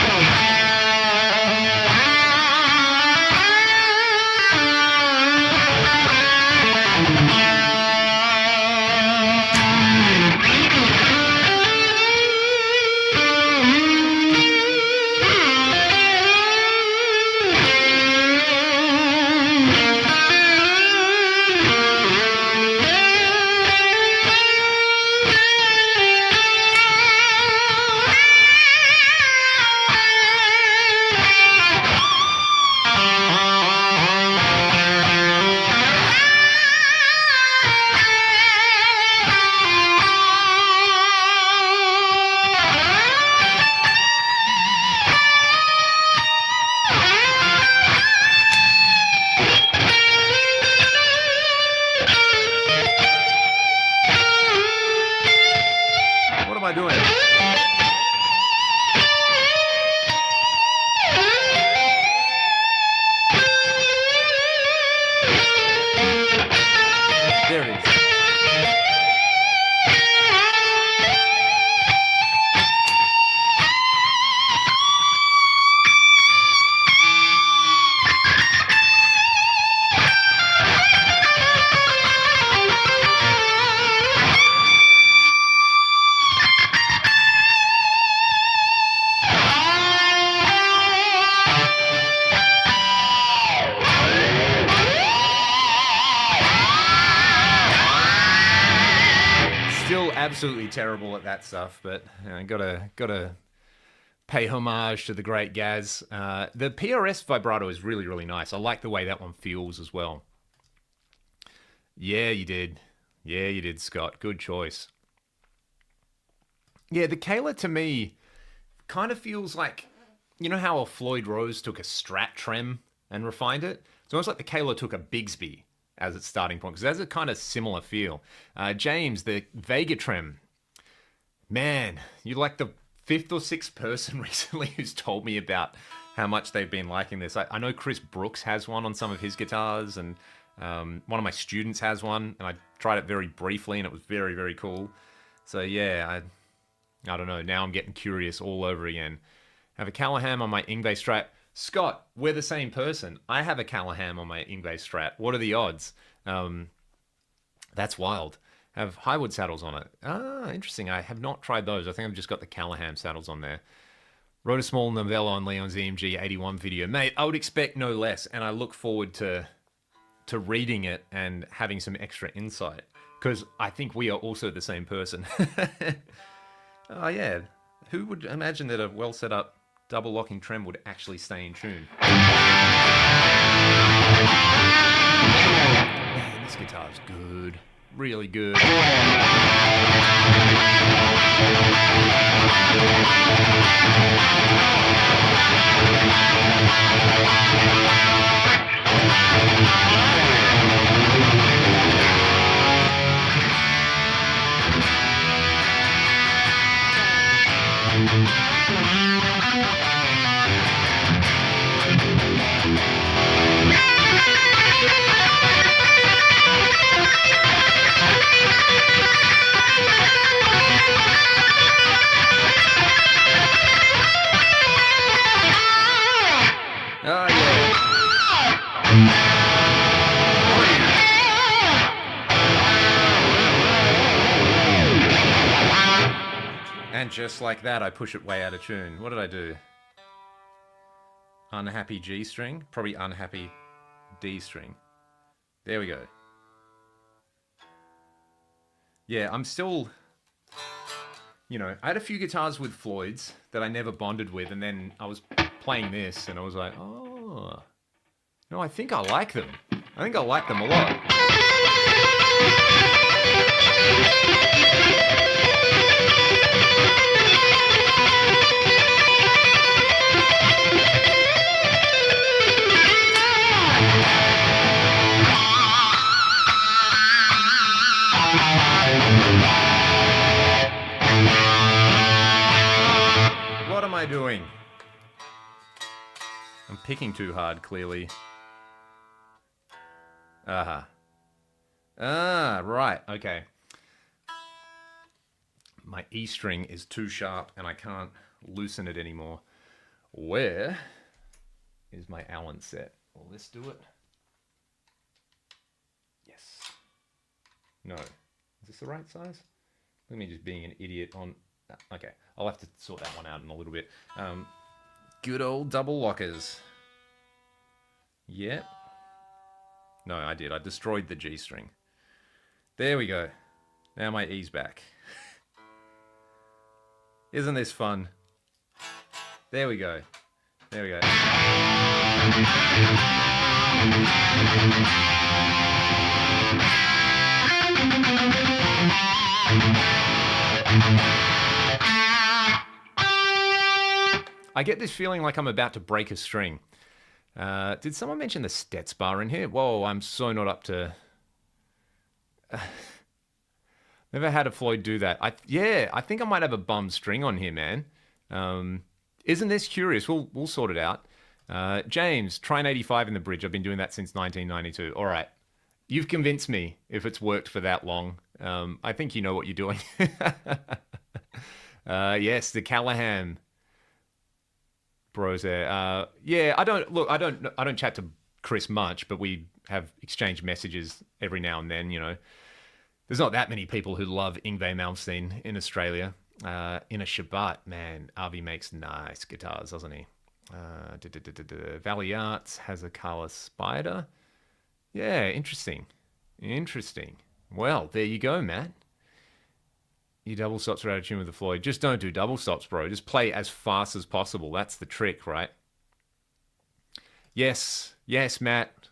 Absolutely terrible at that stuff, but gotta pay homage to the great Gaz. The PRS vibrato is really, really nice. I like the way that one feels as well. Yeah, you did. Yeah, you did, Scott. Good choice. Yeah, the Kayla to me kind of feels like, you know how a Floyd Rose took a Strat trem and refined it? It's almost like the Kayla took a Bigsby as its starting point, because that's a kind of similar feel. James, the Vega trem. Man, you're like the fifth or sixth person recently who's told me about how much they've been liking this. I know Chris Brooks has one on some of his guitars, and one of my students has one, and I tried it very briefly, and it was very, very cool. So yeah, I don't know. Now I'm getting curious all over again. I have a Callahan on my Ingve Strat. Scott, we're the same person. I have a Callahan on my Ingve Strat. What are the odds? That's wild. I have Highwood saddles on it. Ah, interesting. I have not tried those. I think I've just got the Callahan saddles on there. Wrote a small novella on Leon's EMG 81 video. Mate, I would expect no less, and I look forward to reading it and having some extra insight, because I think we are also the same person. Oh yeah, who would imagine that a well set up double locking trem would actually stay in tune? Man, this guitar's good. Really good. Oh, yeah. And just like that, I push it way out of tune. What did I do? Unhappy G string? Probably unhappy D string. There we go. Yeah, I'm still... You know, I had a few guitars with Floyd's that I never bonded with, and then I was playing this, and I was like, oh... No, I think I like them. I think I like them a lot. What am I doing? I'm picking too hard, clearly. Uh-huh. Ah, right, okay. My E string is too sharp and I can't loosen it anymore. Where is my Allen set? Will this do it? Yes. No. Is this the right size? Look at me just being an idiot on... Okay, I'll have to sort that one out in a little bit. Good old double lockers. Yep. No, I did. I destroyed the G string. There we go. Now my E's back. Isn't this fun? There we go. There we go. I get this feeling like I'm about to break a string. Did someone mention the Stets bar in here? Whoa, I'm so not up to... Never had a Floyd do that. I think I might have a bum string on here, man. Isn't this curious? We'll sort it out. James, try an 85 in the bridge. I've been doing that since 1992. All right. You've convinced me if it's worked for that long. I think you know what you're doing. Yes, the Callahan bros there. Yeah, I don't chat to Chris much, but we have exchanged messages every now and then, you know. There's not that many people who love Yngwie Malmsteen in Australia. In a Shabbat, man, Avi makes nice guitars, doesn't he? Valley Arts has a Carla Spider. Yeah, interesting. Interesting. Well, there you go, Matt. You double stops are out of tune with the Floyd. Just don't do double stops, bro. Just play as fast as possible. That's the trick, right? Yes, Matt.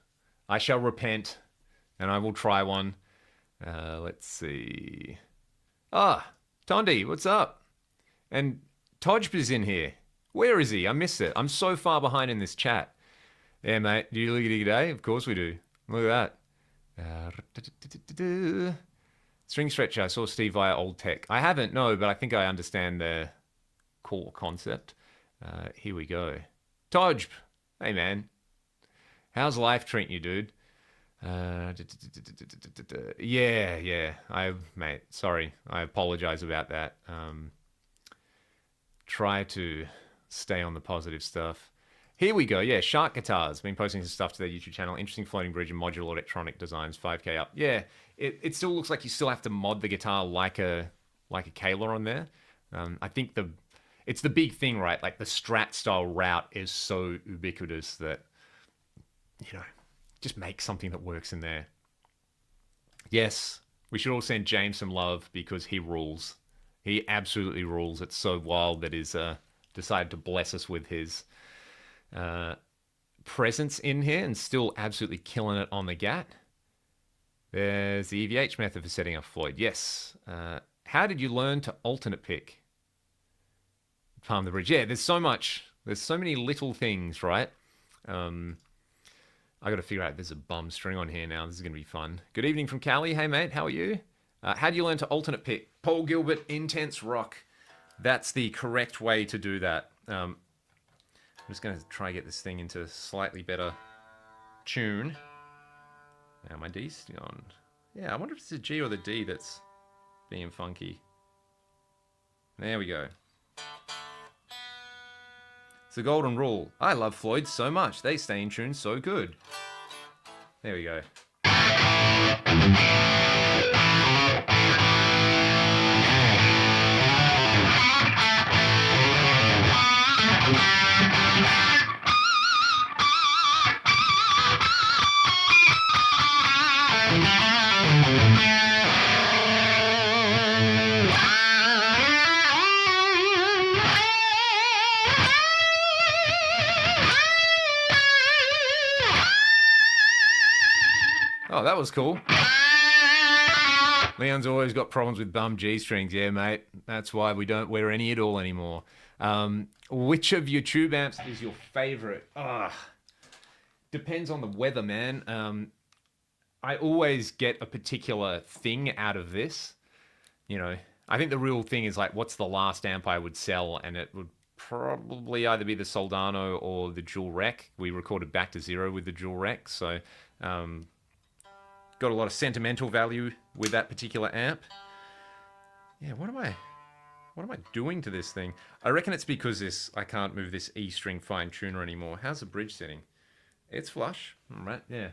I shall repent, and I will try one. Let's see. Tondi, what's up? And Tojba's in here. Where is he? I missed it. I'm so far behind in this chat. Yeah, mate. Do you look at it today? Of course we do. Look at that. String stretcher. I saw Steve via Old Tech. I haven't, no, but I think I understand the core concept. Here we go. Todge, hey man, how's life treating you, dude? Yeah. Mate, sorry. I apologize about that. Try to stay on the positive stuff. Here we go. Yeah, Shark Guitars. Been posting some stuff to their YouTube channel. Interesting floating bridge and modular electronic designs. 5K up. Yeah, it still looks like you still have to mod the guitar like a Kayla on there. I think it's the big thing, right? Like the Strat style route is so ubiquitous that, just make something that works in there. Yes, we should all send James some love because he rules. He absolutely rules. It's so wild that he's decided to bless us with his presence in here and still absolutely killing it on the GAT. There's the EVH method for setting up Floyd. Yes. How did you learn to alternate pick? Palm the bridge. Yeah, there's so many little things, right? I got to figure out there's a bum string on here now. This is going to be fun. Good evening from Cali. Hey, mate. How are you? How do you learn to alternate pick? Paul Gilbert, Intense Rock. That's the correct way to do that. I'm just going to try and get this thing into a slightly better tune. Now, my D's still on. Yeah, I wonder if it's the G or the D that's being funky. There we go. It's the golden rule. I love Floyd so much. They stay in tune so good. There we go. Oh, that was cool. Leon's always got problems with bum G strings. Yeah, mate. That's why we don't wear any at all anymore. Which of your tube amps is your favorite? Depends on the weather, man. I always get a particular thing out of this. I think the real thing is like, what's the last amp I would sell? And it would probably either be the Soldano or the Dual Rec. We recorded Back to Zero with the Dual Rec. So, got a lot of sentimental value with that particular amp. Yeah, what am I doing to this thing? I reckon it's because I can't move this E string fine tuner anymore. How's the bridge setting? It's flush. All right, yeah.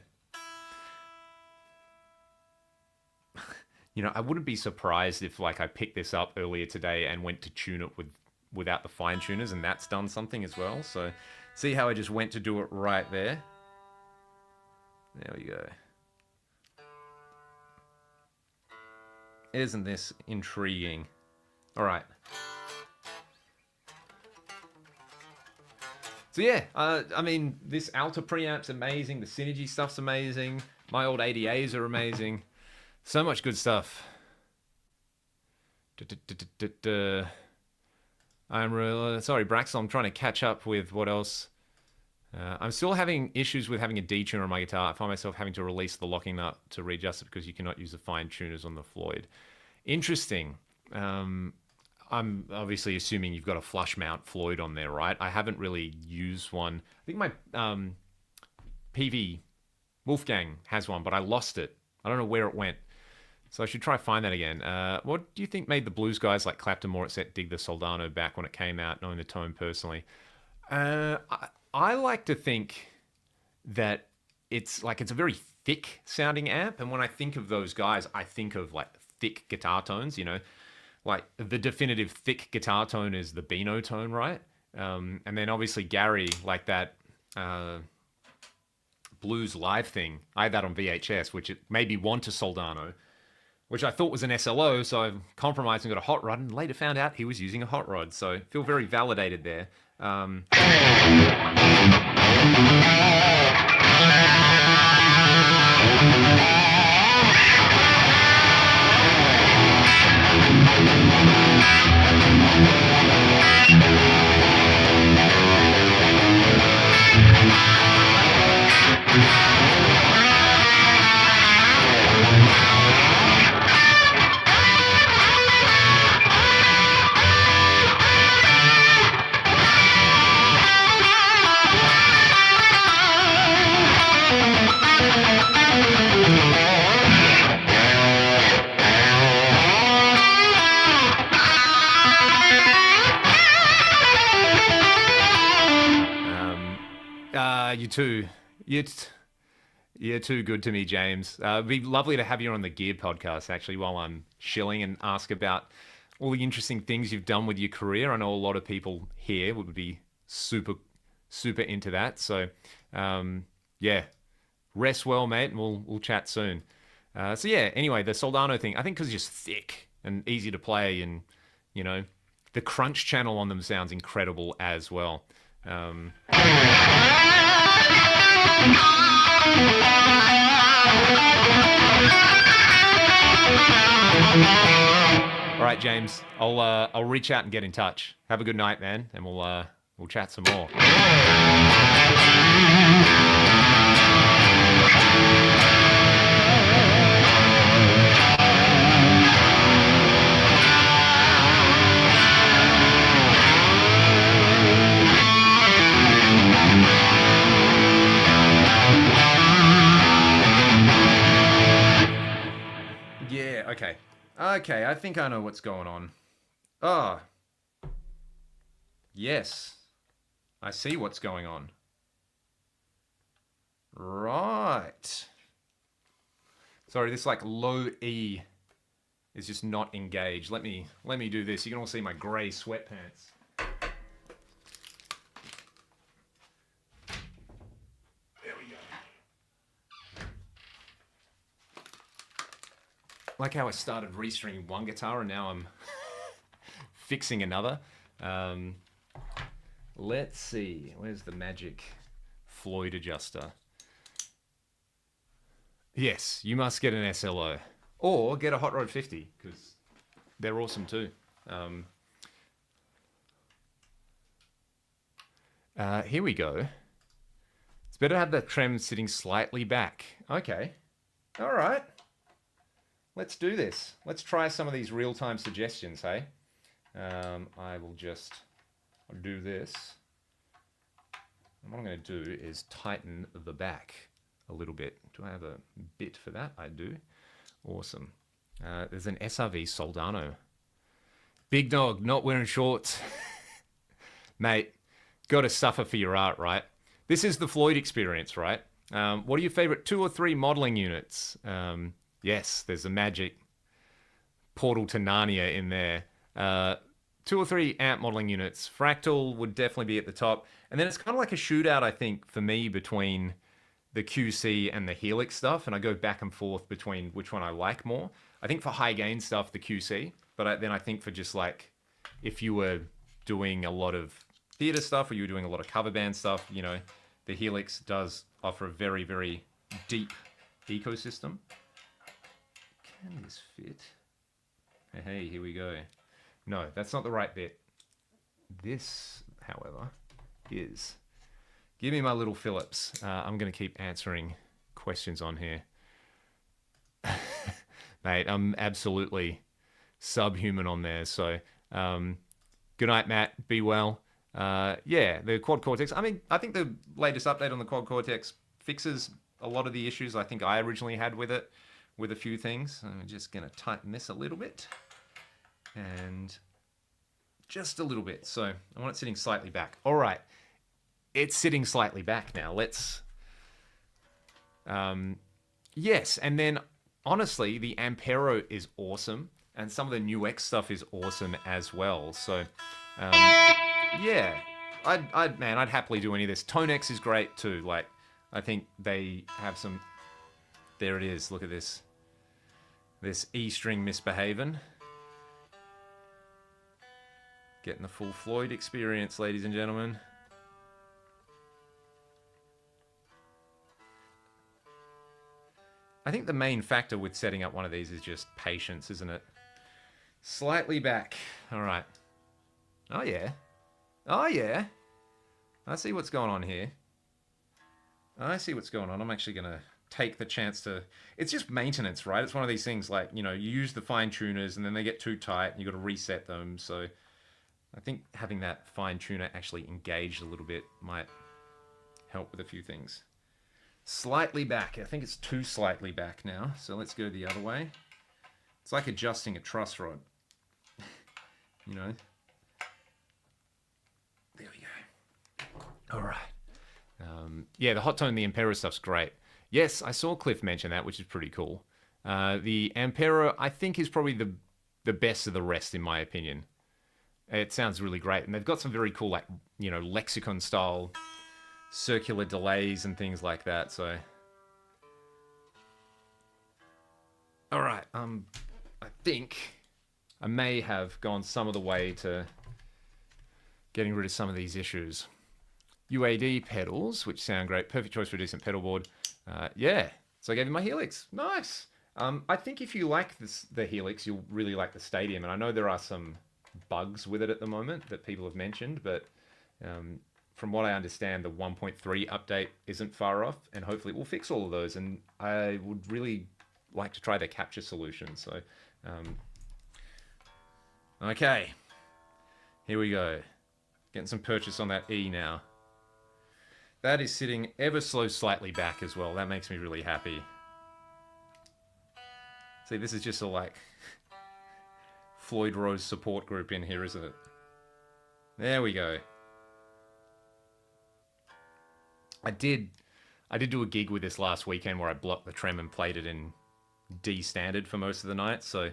I wouldn't be surprised if I picked this up earlier today and went to tune it without the fine tuners, and that's done something as well. So see how I just went to do it right there? There we go. Isn't this intriguing? All right. So yeah, I mean, this Alta preamp's amazing. The Synergy stuff's amazing. My old ADAs are amazing. So much good stuff. I'm really sorry, Braxel. I'm trying to catch up with what else. I'm still having issues with having a detuner on my guitar. I find myself having to release the locking nut to readjust it because you cannot use the fine tuners on the Floyd. Interesting. I'm obviously assuming you've got a flush mount Floyd on there, right? I haven't really used one. I think my PV Wolfgang has one, but I lost it. I don't know where it went. So I should try to find that again. What do you think made the blues guys like Clapton, Morissette dig the Soldano back when it came out, knowing the tone personally? I like to think that it's a very thick sounding amp. And when I think of those guys, I think of thick guitar tones, like the definitive thick guitar tone is the Beano tone, right? And then obviously Gary, like that blues live thing. I had that on VHS, which it made me want a Soldano, which I thought was an SLO. So I compromised and got a hot rod, and later found out he was using a hot rod. So I feel very validated there. too. You're too good to me, James. It'd be lovely to have you on the Gear podcast, actually, while I'm shilling and ask about all the interesting things you've done with your career. I know a lot of people here would be super, super into that. So, yeah, rest well, mate, and we'll chat soon. So yeah, anyway, the Soldano thing, I think because it's just thick and easy to play, and you know, the crunch channel on them sounds incredible as well. All right, James, I'll reach out and get in touch. Have a good night, man, and we'll chat some more. Yeah, okay. Okay, I think I know what's going on. Oh. Yes. I see what's going on. Right. Sorry, this like low E is just not engaged. Let me do this. You can all see my grey sweatpants. There we go. Like how I started restringing one guitar and now I'm fixing another. Let's see. Where's the magic Floyd adjuster? Yes, you must get an SLO. Or get a Hot Rod 50, because they're awesome too. Here we go. It's better to have the trem sitting slightly back. Okay. All right. Let's do this. Let's try some of these real-time suggestions, hey? I will just do this. And what I'm going to do is tighten the back a little bit. Do I have a bit for that? I do. Awesome. There's an SRV Soldano. Big dog, not wearing shorts. Mate, got to suffer for your art, right? This is the Floyd experience, right? What are your favorite 2 or 3 modeling units? Yes, there's a magic portal to Narnia in there. 2 or 3 amp modeling units. Fractal would definitely be at the top. And then it's kind of like a shootout, I think, for me, between the QC and the Helix stuff. And I go back and forth between which one I like more. I think for high gain stuff, the QC. But then I think for just like, if you were doing a lot of theater stuff or you were doing a lot of cover band stuff, you know, the Helix does offer a very, very deep ecosystem. Can this fit? Hey, here we go. No, that's not the right bit. This, however, is. Give me my little Phillips. I'm going to keep answering questions on here. Mate, I'm absolutely subhuman on there. So, good night, Matt. Be well. Yeah, the Quad Cortex. I mean, I think the latest update on the Quad Cortex fixes a lot of the issues I think I originally had with it, with a few things. I'm just going to tighten this a little bit. And just a little bit. So I want it sitting slightly back. All right. It's sitting slightly back now. Let's... yes, and then honestly, the Ampero is awesome. And some of the New X stuff is awesome as well. So, yeah. I'd happily do any of this. Tone X is great too. Like, I think they have some... There it is. Look at this. This E string misbehaving. Getting the full Floyd experience, ladies and gentlemen. I think the main factor with setting up one of these is just patience, isn't it? Slightly back. All right. Oh, yeah. Oh, yeah. I see what's going on here. I see what's going on. I'm actually going to take the chance to... It's just maintenance, right? It's one of these things like, you know, you use the fine tuners and then they get too tight and you've got to reset them. So I think having that fine tuner actually engaged a little bit might help with a few things. Slightly back. I think it's too slightly back now. So let's go the other way. It's like adjusting a truss rod. You know? There we go. All right. Yeah, the hot tone, the Ampera stuff's great. Yes, I saw Cliff mention that, which is pretty cool. The Ampera, I think, is probably the best of the rest, in my opinion. It sounds really great. And they've got some very cool, like, lexicon-style circular delays and things like that, so... Alright, I think I may have gone some of the way to getting rid of some of these issues. UAD pedals, which sound great. Perfect choice for a decent pedal board. Yeah, so I gave you my Helix. Nice. I think if you like the Helix, you'll really like the Stadium. And I know there are some bugs with it at the moment that people have mentioned, but from what I understand, the 1.3 update isn't far off, and hopefully it will fix all of those. And I would really like to try the capture solution. So, okay, here we go. Getting some purchase on that E now. That is sitting ever so slightly back as well. That makes me really happy. See, this is just a, like, Floyd Rose support group in here, isn't it? There we go. I did do a gig with this last weekend where I blocked the trem and played it in D standard for most of the night, so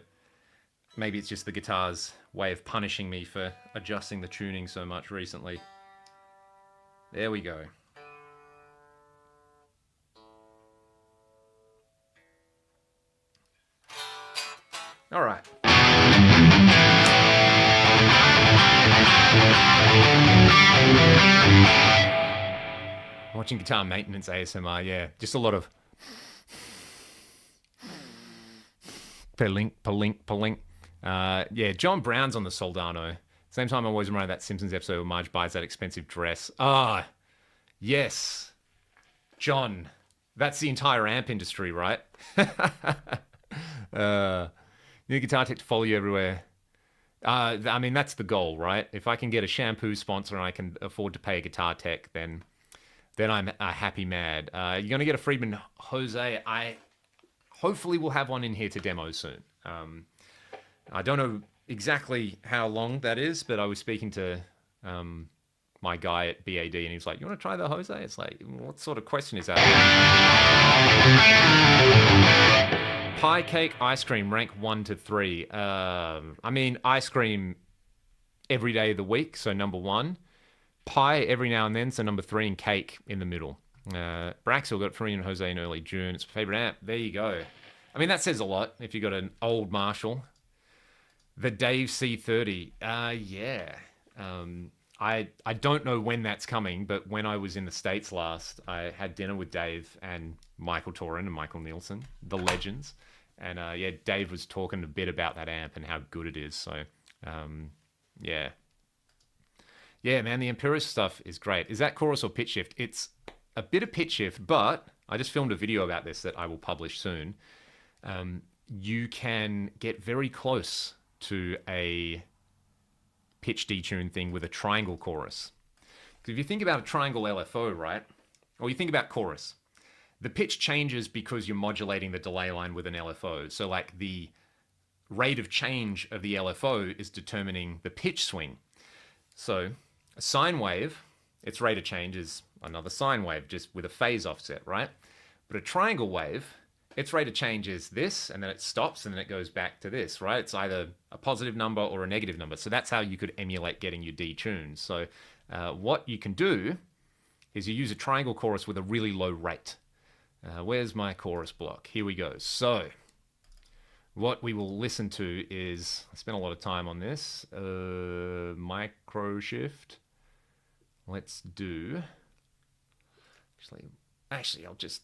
maybe it's just the guitar's way of punishing me for adjusting the tuning so much recently. There we go. All right. Watching guitar maintenance ASMR, yeah. Just a lot of palink. Yeah, John Brown's on the Soldano. Same time I always remember that Simpsons episode where Marge buys that expensive dress. Ah, yes. John. That's the entire amp industry, right? New guitar tech to follow you everywhere. I mean, that's the goal, right? If I can get a shampoo sponsor and I can afford to pay a guitar tech, then I'm a happy mad. You're going to get a Friedman Jose. I hopefully will have one in here to demo soon. I don't know exactly how long that is, but I was speaking to my guy at BAD, and he was like, "You want to try the Jose?" It's like, what sort of question is that? Pie, cake, ice cream, rank 1 to 3. I mean, ice cream every day of the week, so number 1. Pie every now and then, so number 3, and cake in the middle. Braxel got Friedman Jose in early June. It's my favorite amp. There you go. I mean, that says a lot if you got an old Marshall. The Dave C30. Yeah. I don't know when that's coming, but when I was in the States last, I had dinner with Dave and Michael Torin and Michael Nielsen, the legends. And yeah, Dave was talking a bit about that amp and how good it is. So, yeah. Yeah, man, the Ampera stuff is great. Is that chorus or pitch shift? It's a bit of pitch shift, but I just filmed a video about this that I will publish soon. You can get very close to a pitch detune thing with a triangle chorus. Because if you think about a triangle LFO, right? Or you think about chorus, the pitch changes because you're modulating the delay line with an LFO. So like the rate of change of the LFO is determining the pitch swing. So a sine wave, its rate of change is another sine wave, just with a phase offset, right? But a triangle wave, its rate of change is this, and then it stops, and then it goes back to this, right? It's either a positive number or a negative number. So that's how you could emulate getting your detuned. So what you can do is you use a triangle chorus with a really low rate. Where's my chorus block? Here we go. So what we will listen to is, I spent a lot of time on this, micro shift. Let's do, actually, I'll just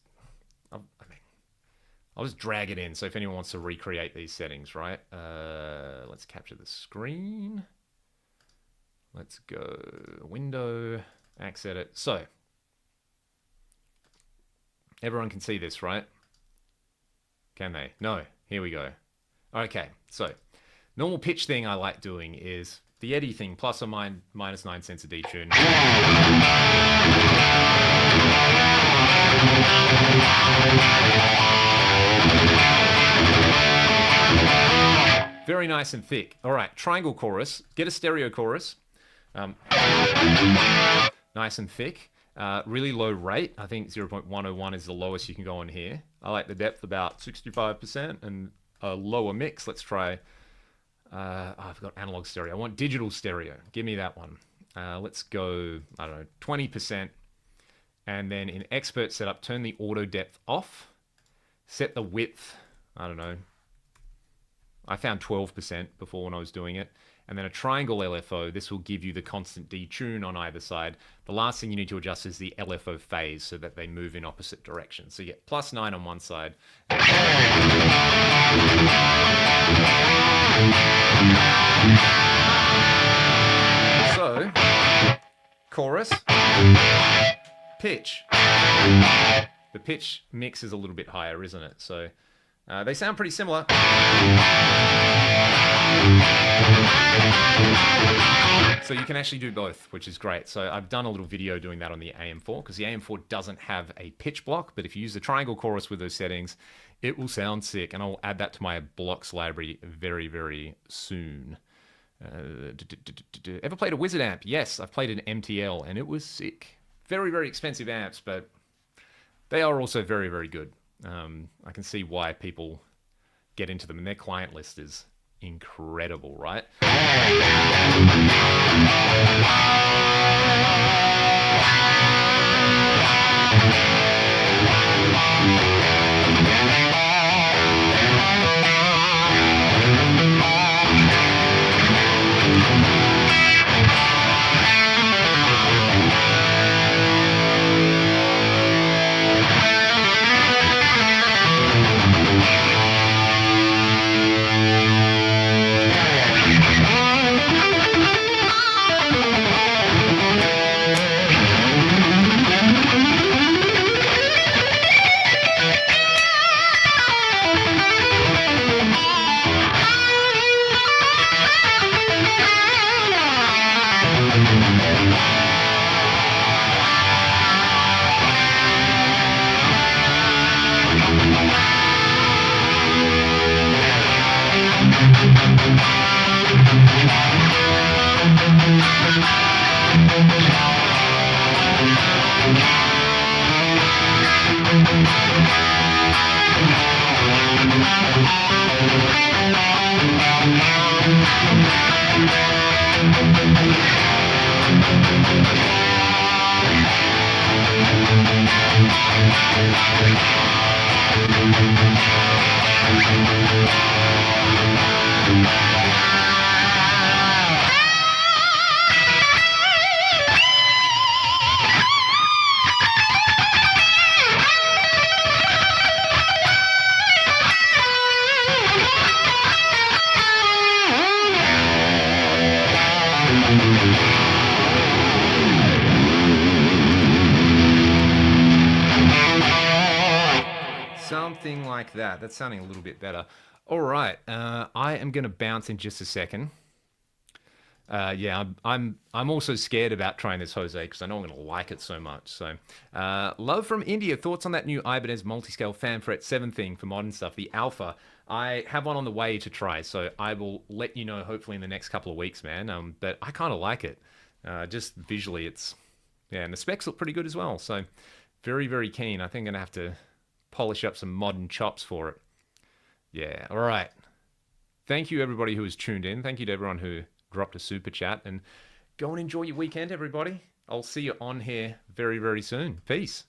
drag it in. So if anyone wants to recreate these settings, right? Let's capture the screen. Let's go window, axe edit. So everyone can see this, right? Can they? No. Here we go. Okay. So normal pitch thing I like doing is the Eddie thing, plus or minus 9 cents a detune. Very nice and thick. All right, triangle chorus. Get a stereo chorus. Nice and thick. Really low rate. I think 0.101 is the lowest you can go on here. I like the depth about 65% and a lower mix. Let's try. I've got analog stereo. I want digital stereo. Give me that one. Let's go, I don't know, 20%. And then in expert setup, turn the auto depth off. Set the width, I don't know. I found 12% before when I was doing it. And then a triangle LFO, this will give you the constant detune on either side. The last thing you need to adjust is the LFO phase so that they move in opposite directions. So you get +9 on one side. So, chorus, pitch. The pitch mix is a little bit higher, isn't it? So they sound pretty similar. So you can actually do both, which is great. So I've done a little video doing that on the AM4 because the AM4 doesn't have a pitch block, but if you use the triangle chorus with those settings, it will sound sick. And I'll add that to my blocks library very, very soon. Ever played a Wizard amp? Yes, I've played an MTL and it was sick. Very, very expensive amps, but they are also very, very good. I can see why people get into them, and their client list is incredible, right? Something like that. That's sounding a little bit better. All right, I am going to bounce in just a second. Yeah, I'm also scared about trying this Jose because I know I'm going to like it so much. So, love from India. Thoughts on that new Ibanez multiscale fan fret 7 thing for modern stuff, the Alpha? I have one on the way to try, so I will let you know hopefully in the next couple of weeks, man. But I kind of like it. Just visually, it's and the specs look pretty good as well. So, very, very keen. I think I'm going to have to polish up some modern chops for it. Yeah, all right. Thank you, everybody who has tuned in. Thank you to everyone who dropped a super chat. And go and enjoy your weekend, everybody. I'll see you on here very, very soon. Peace.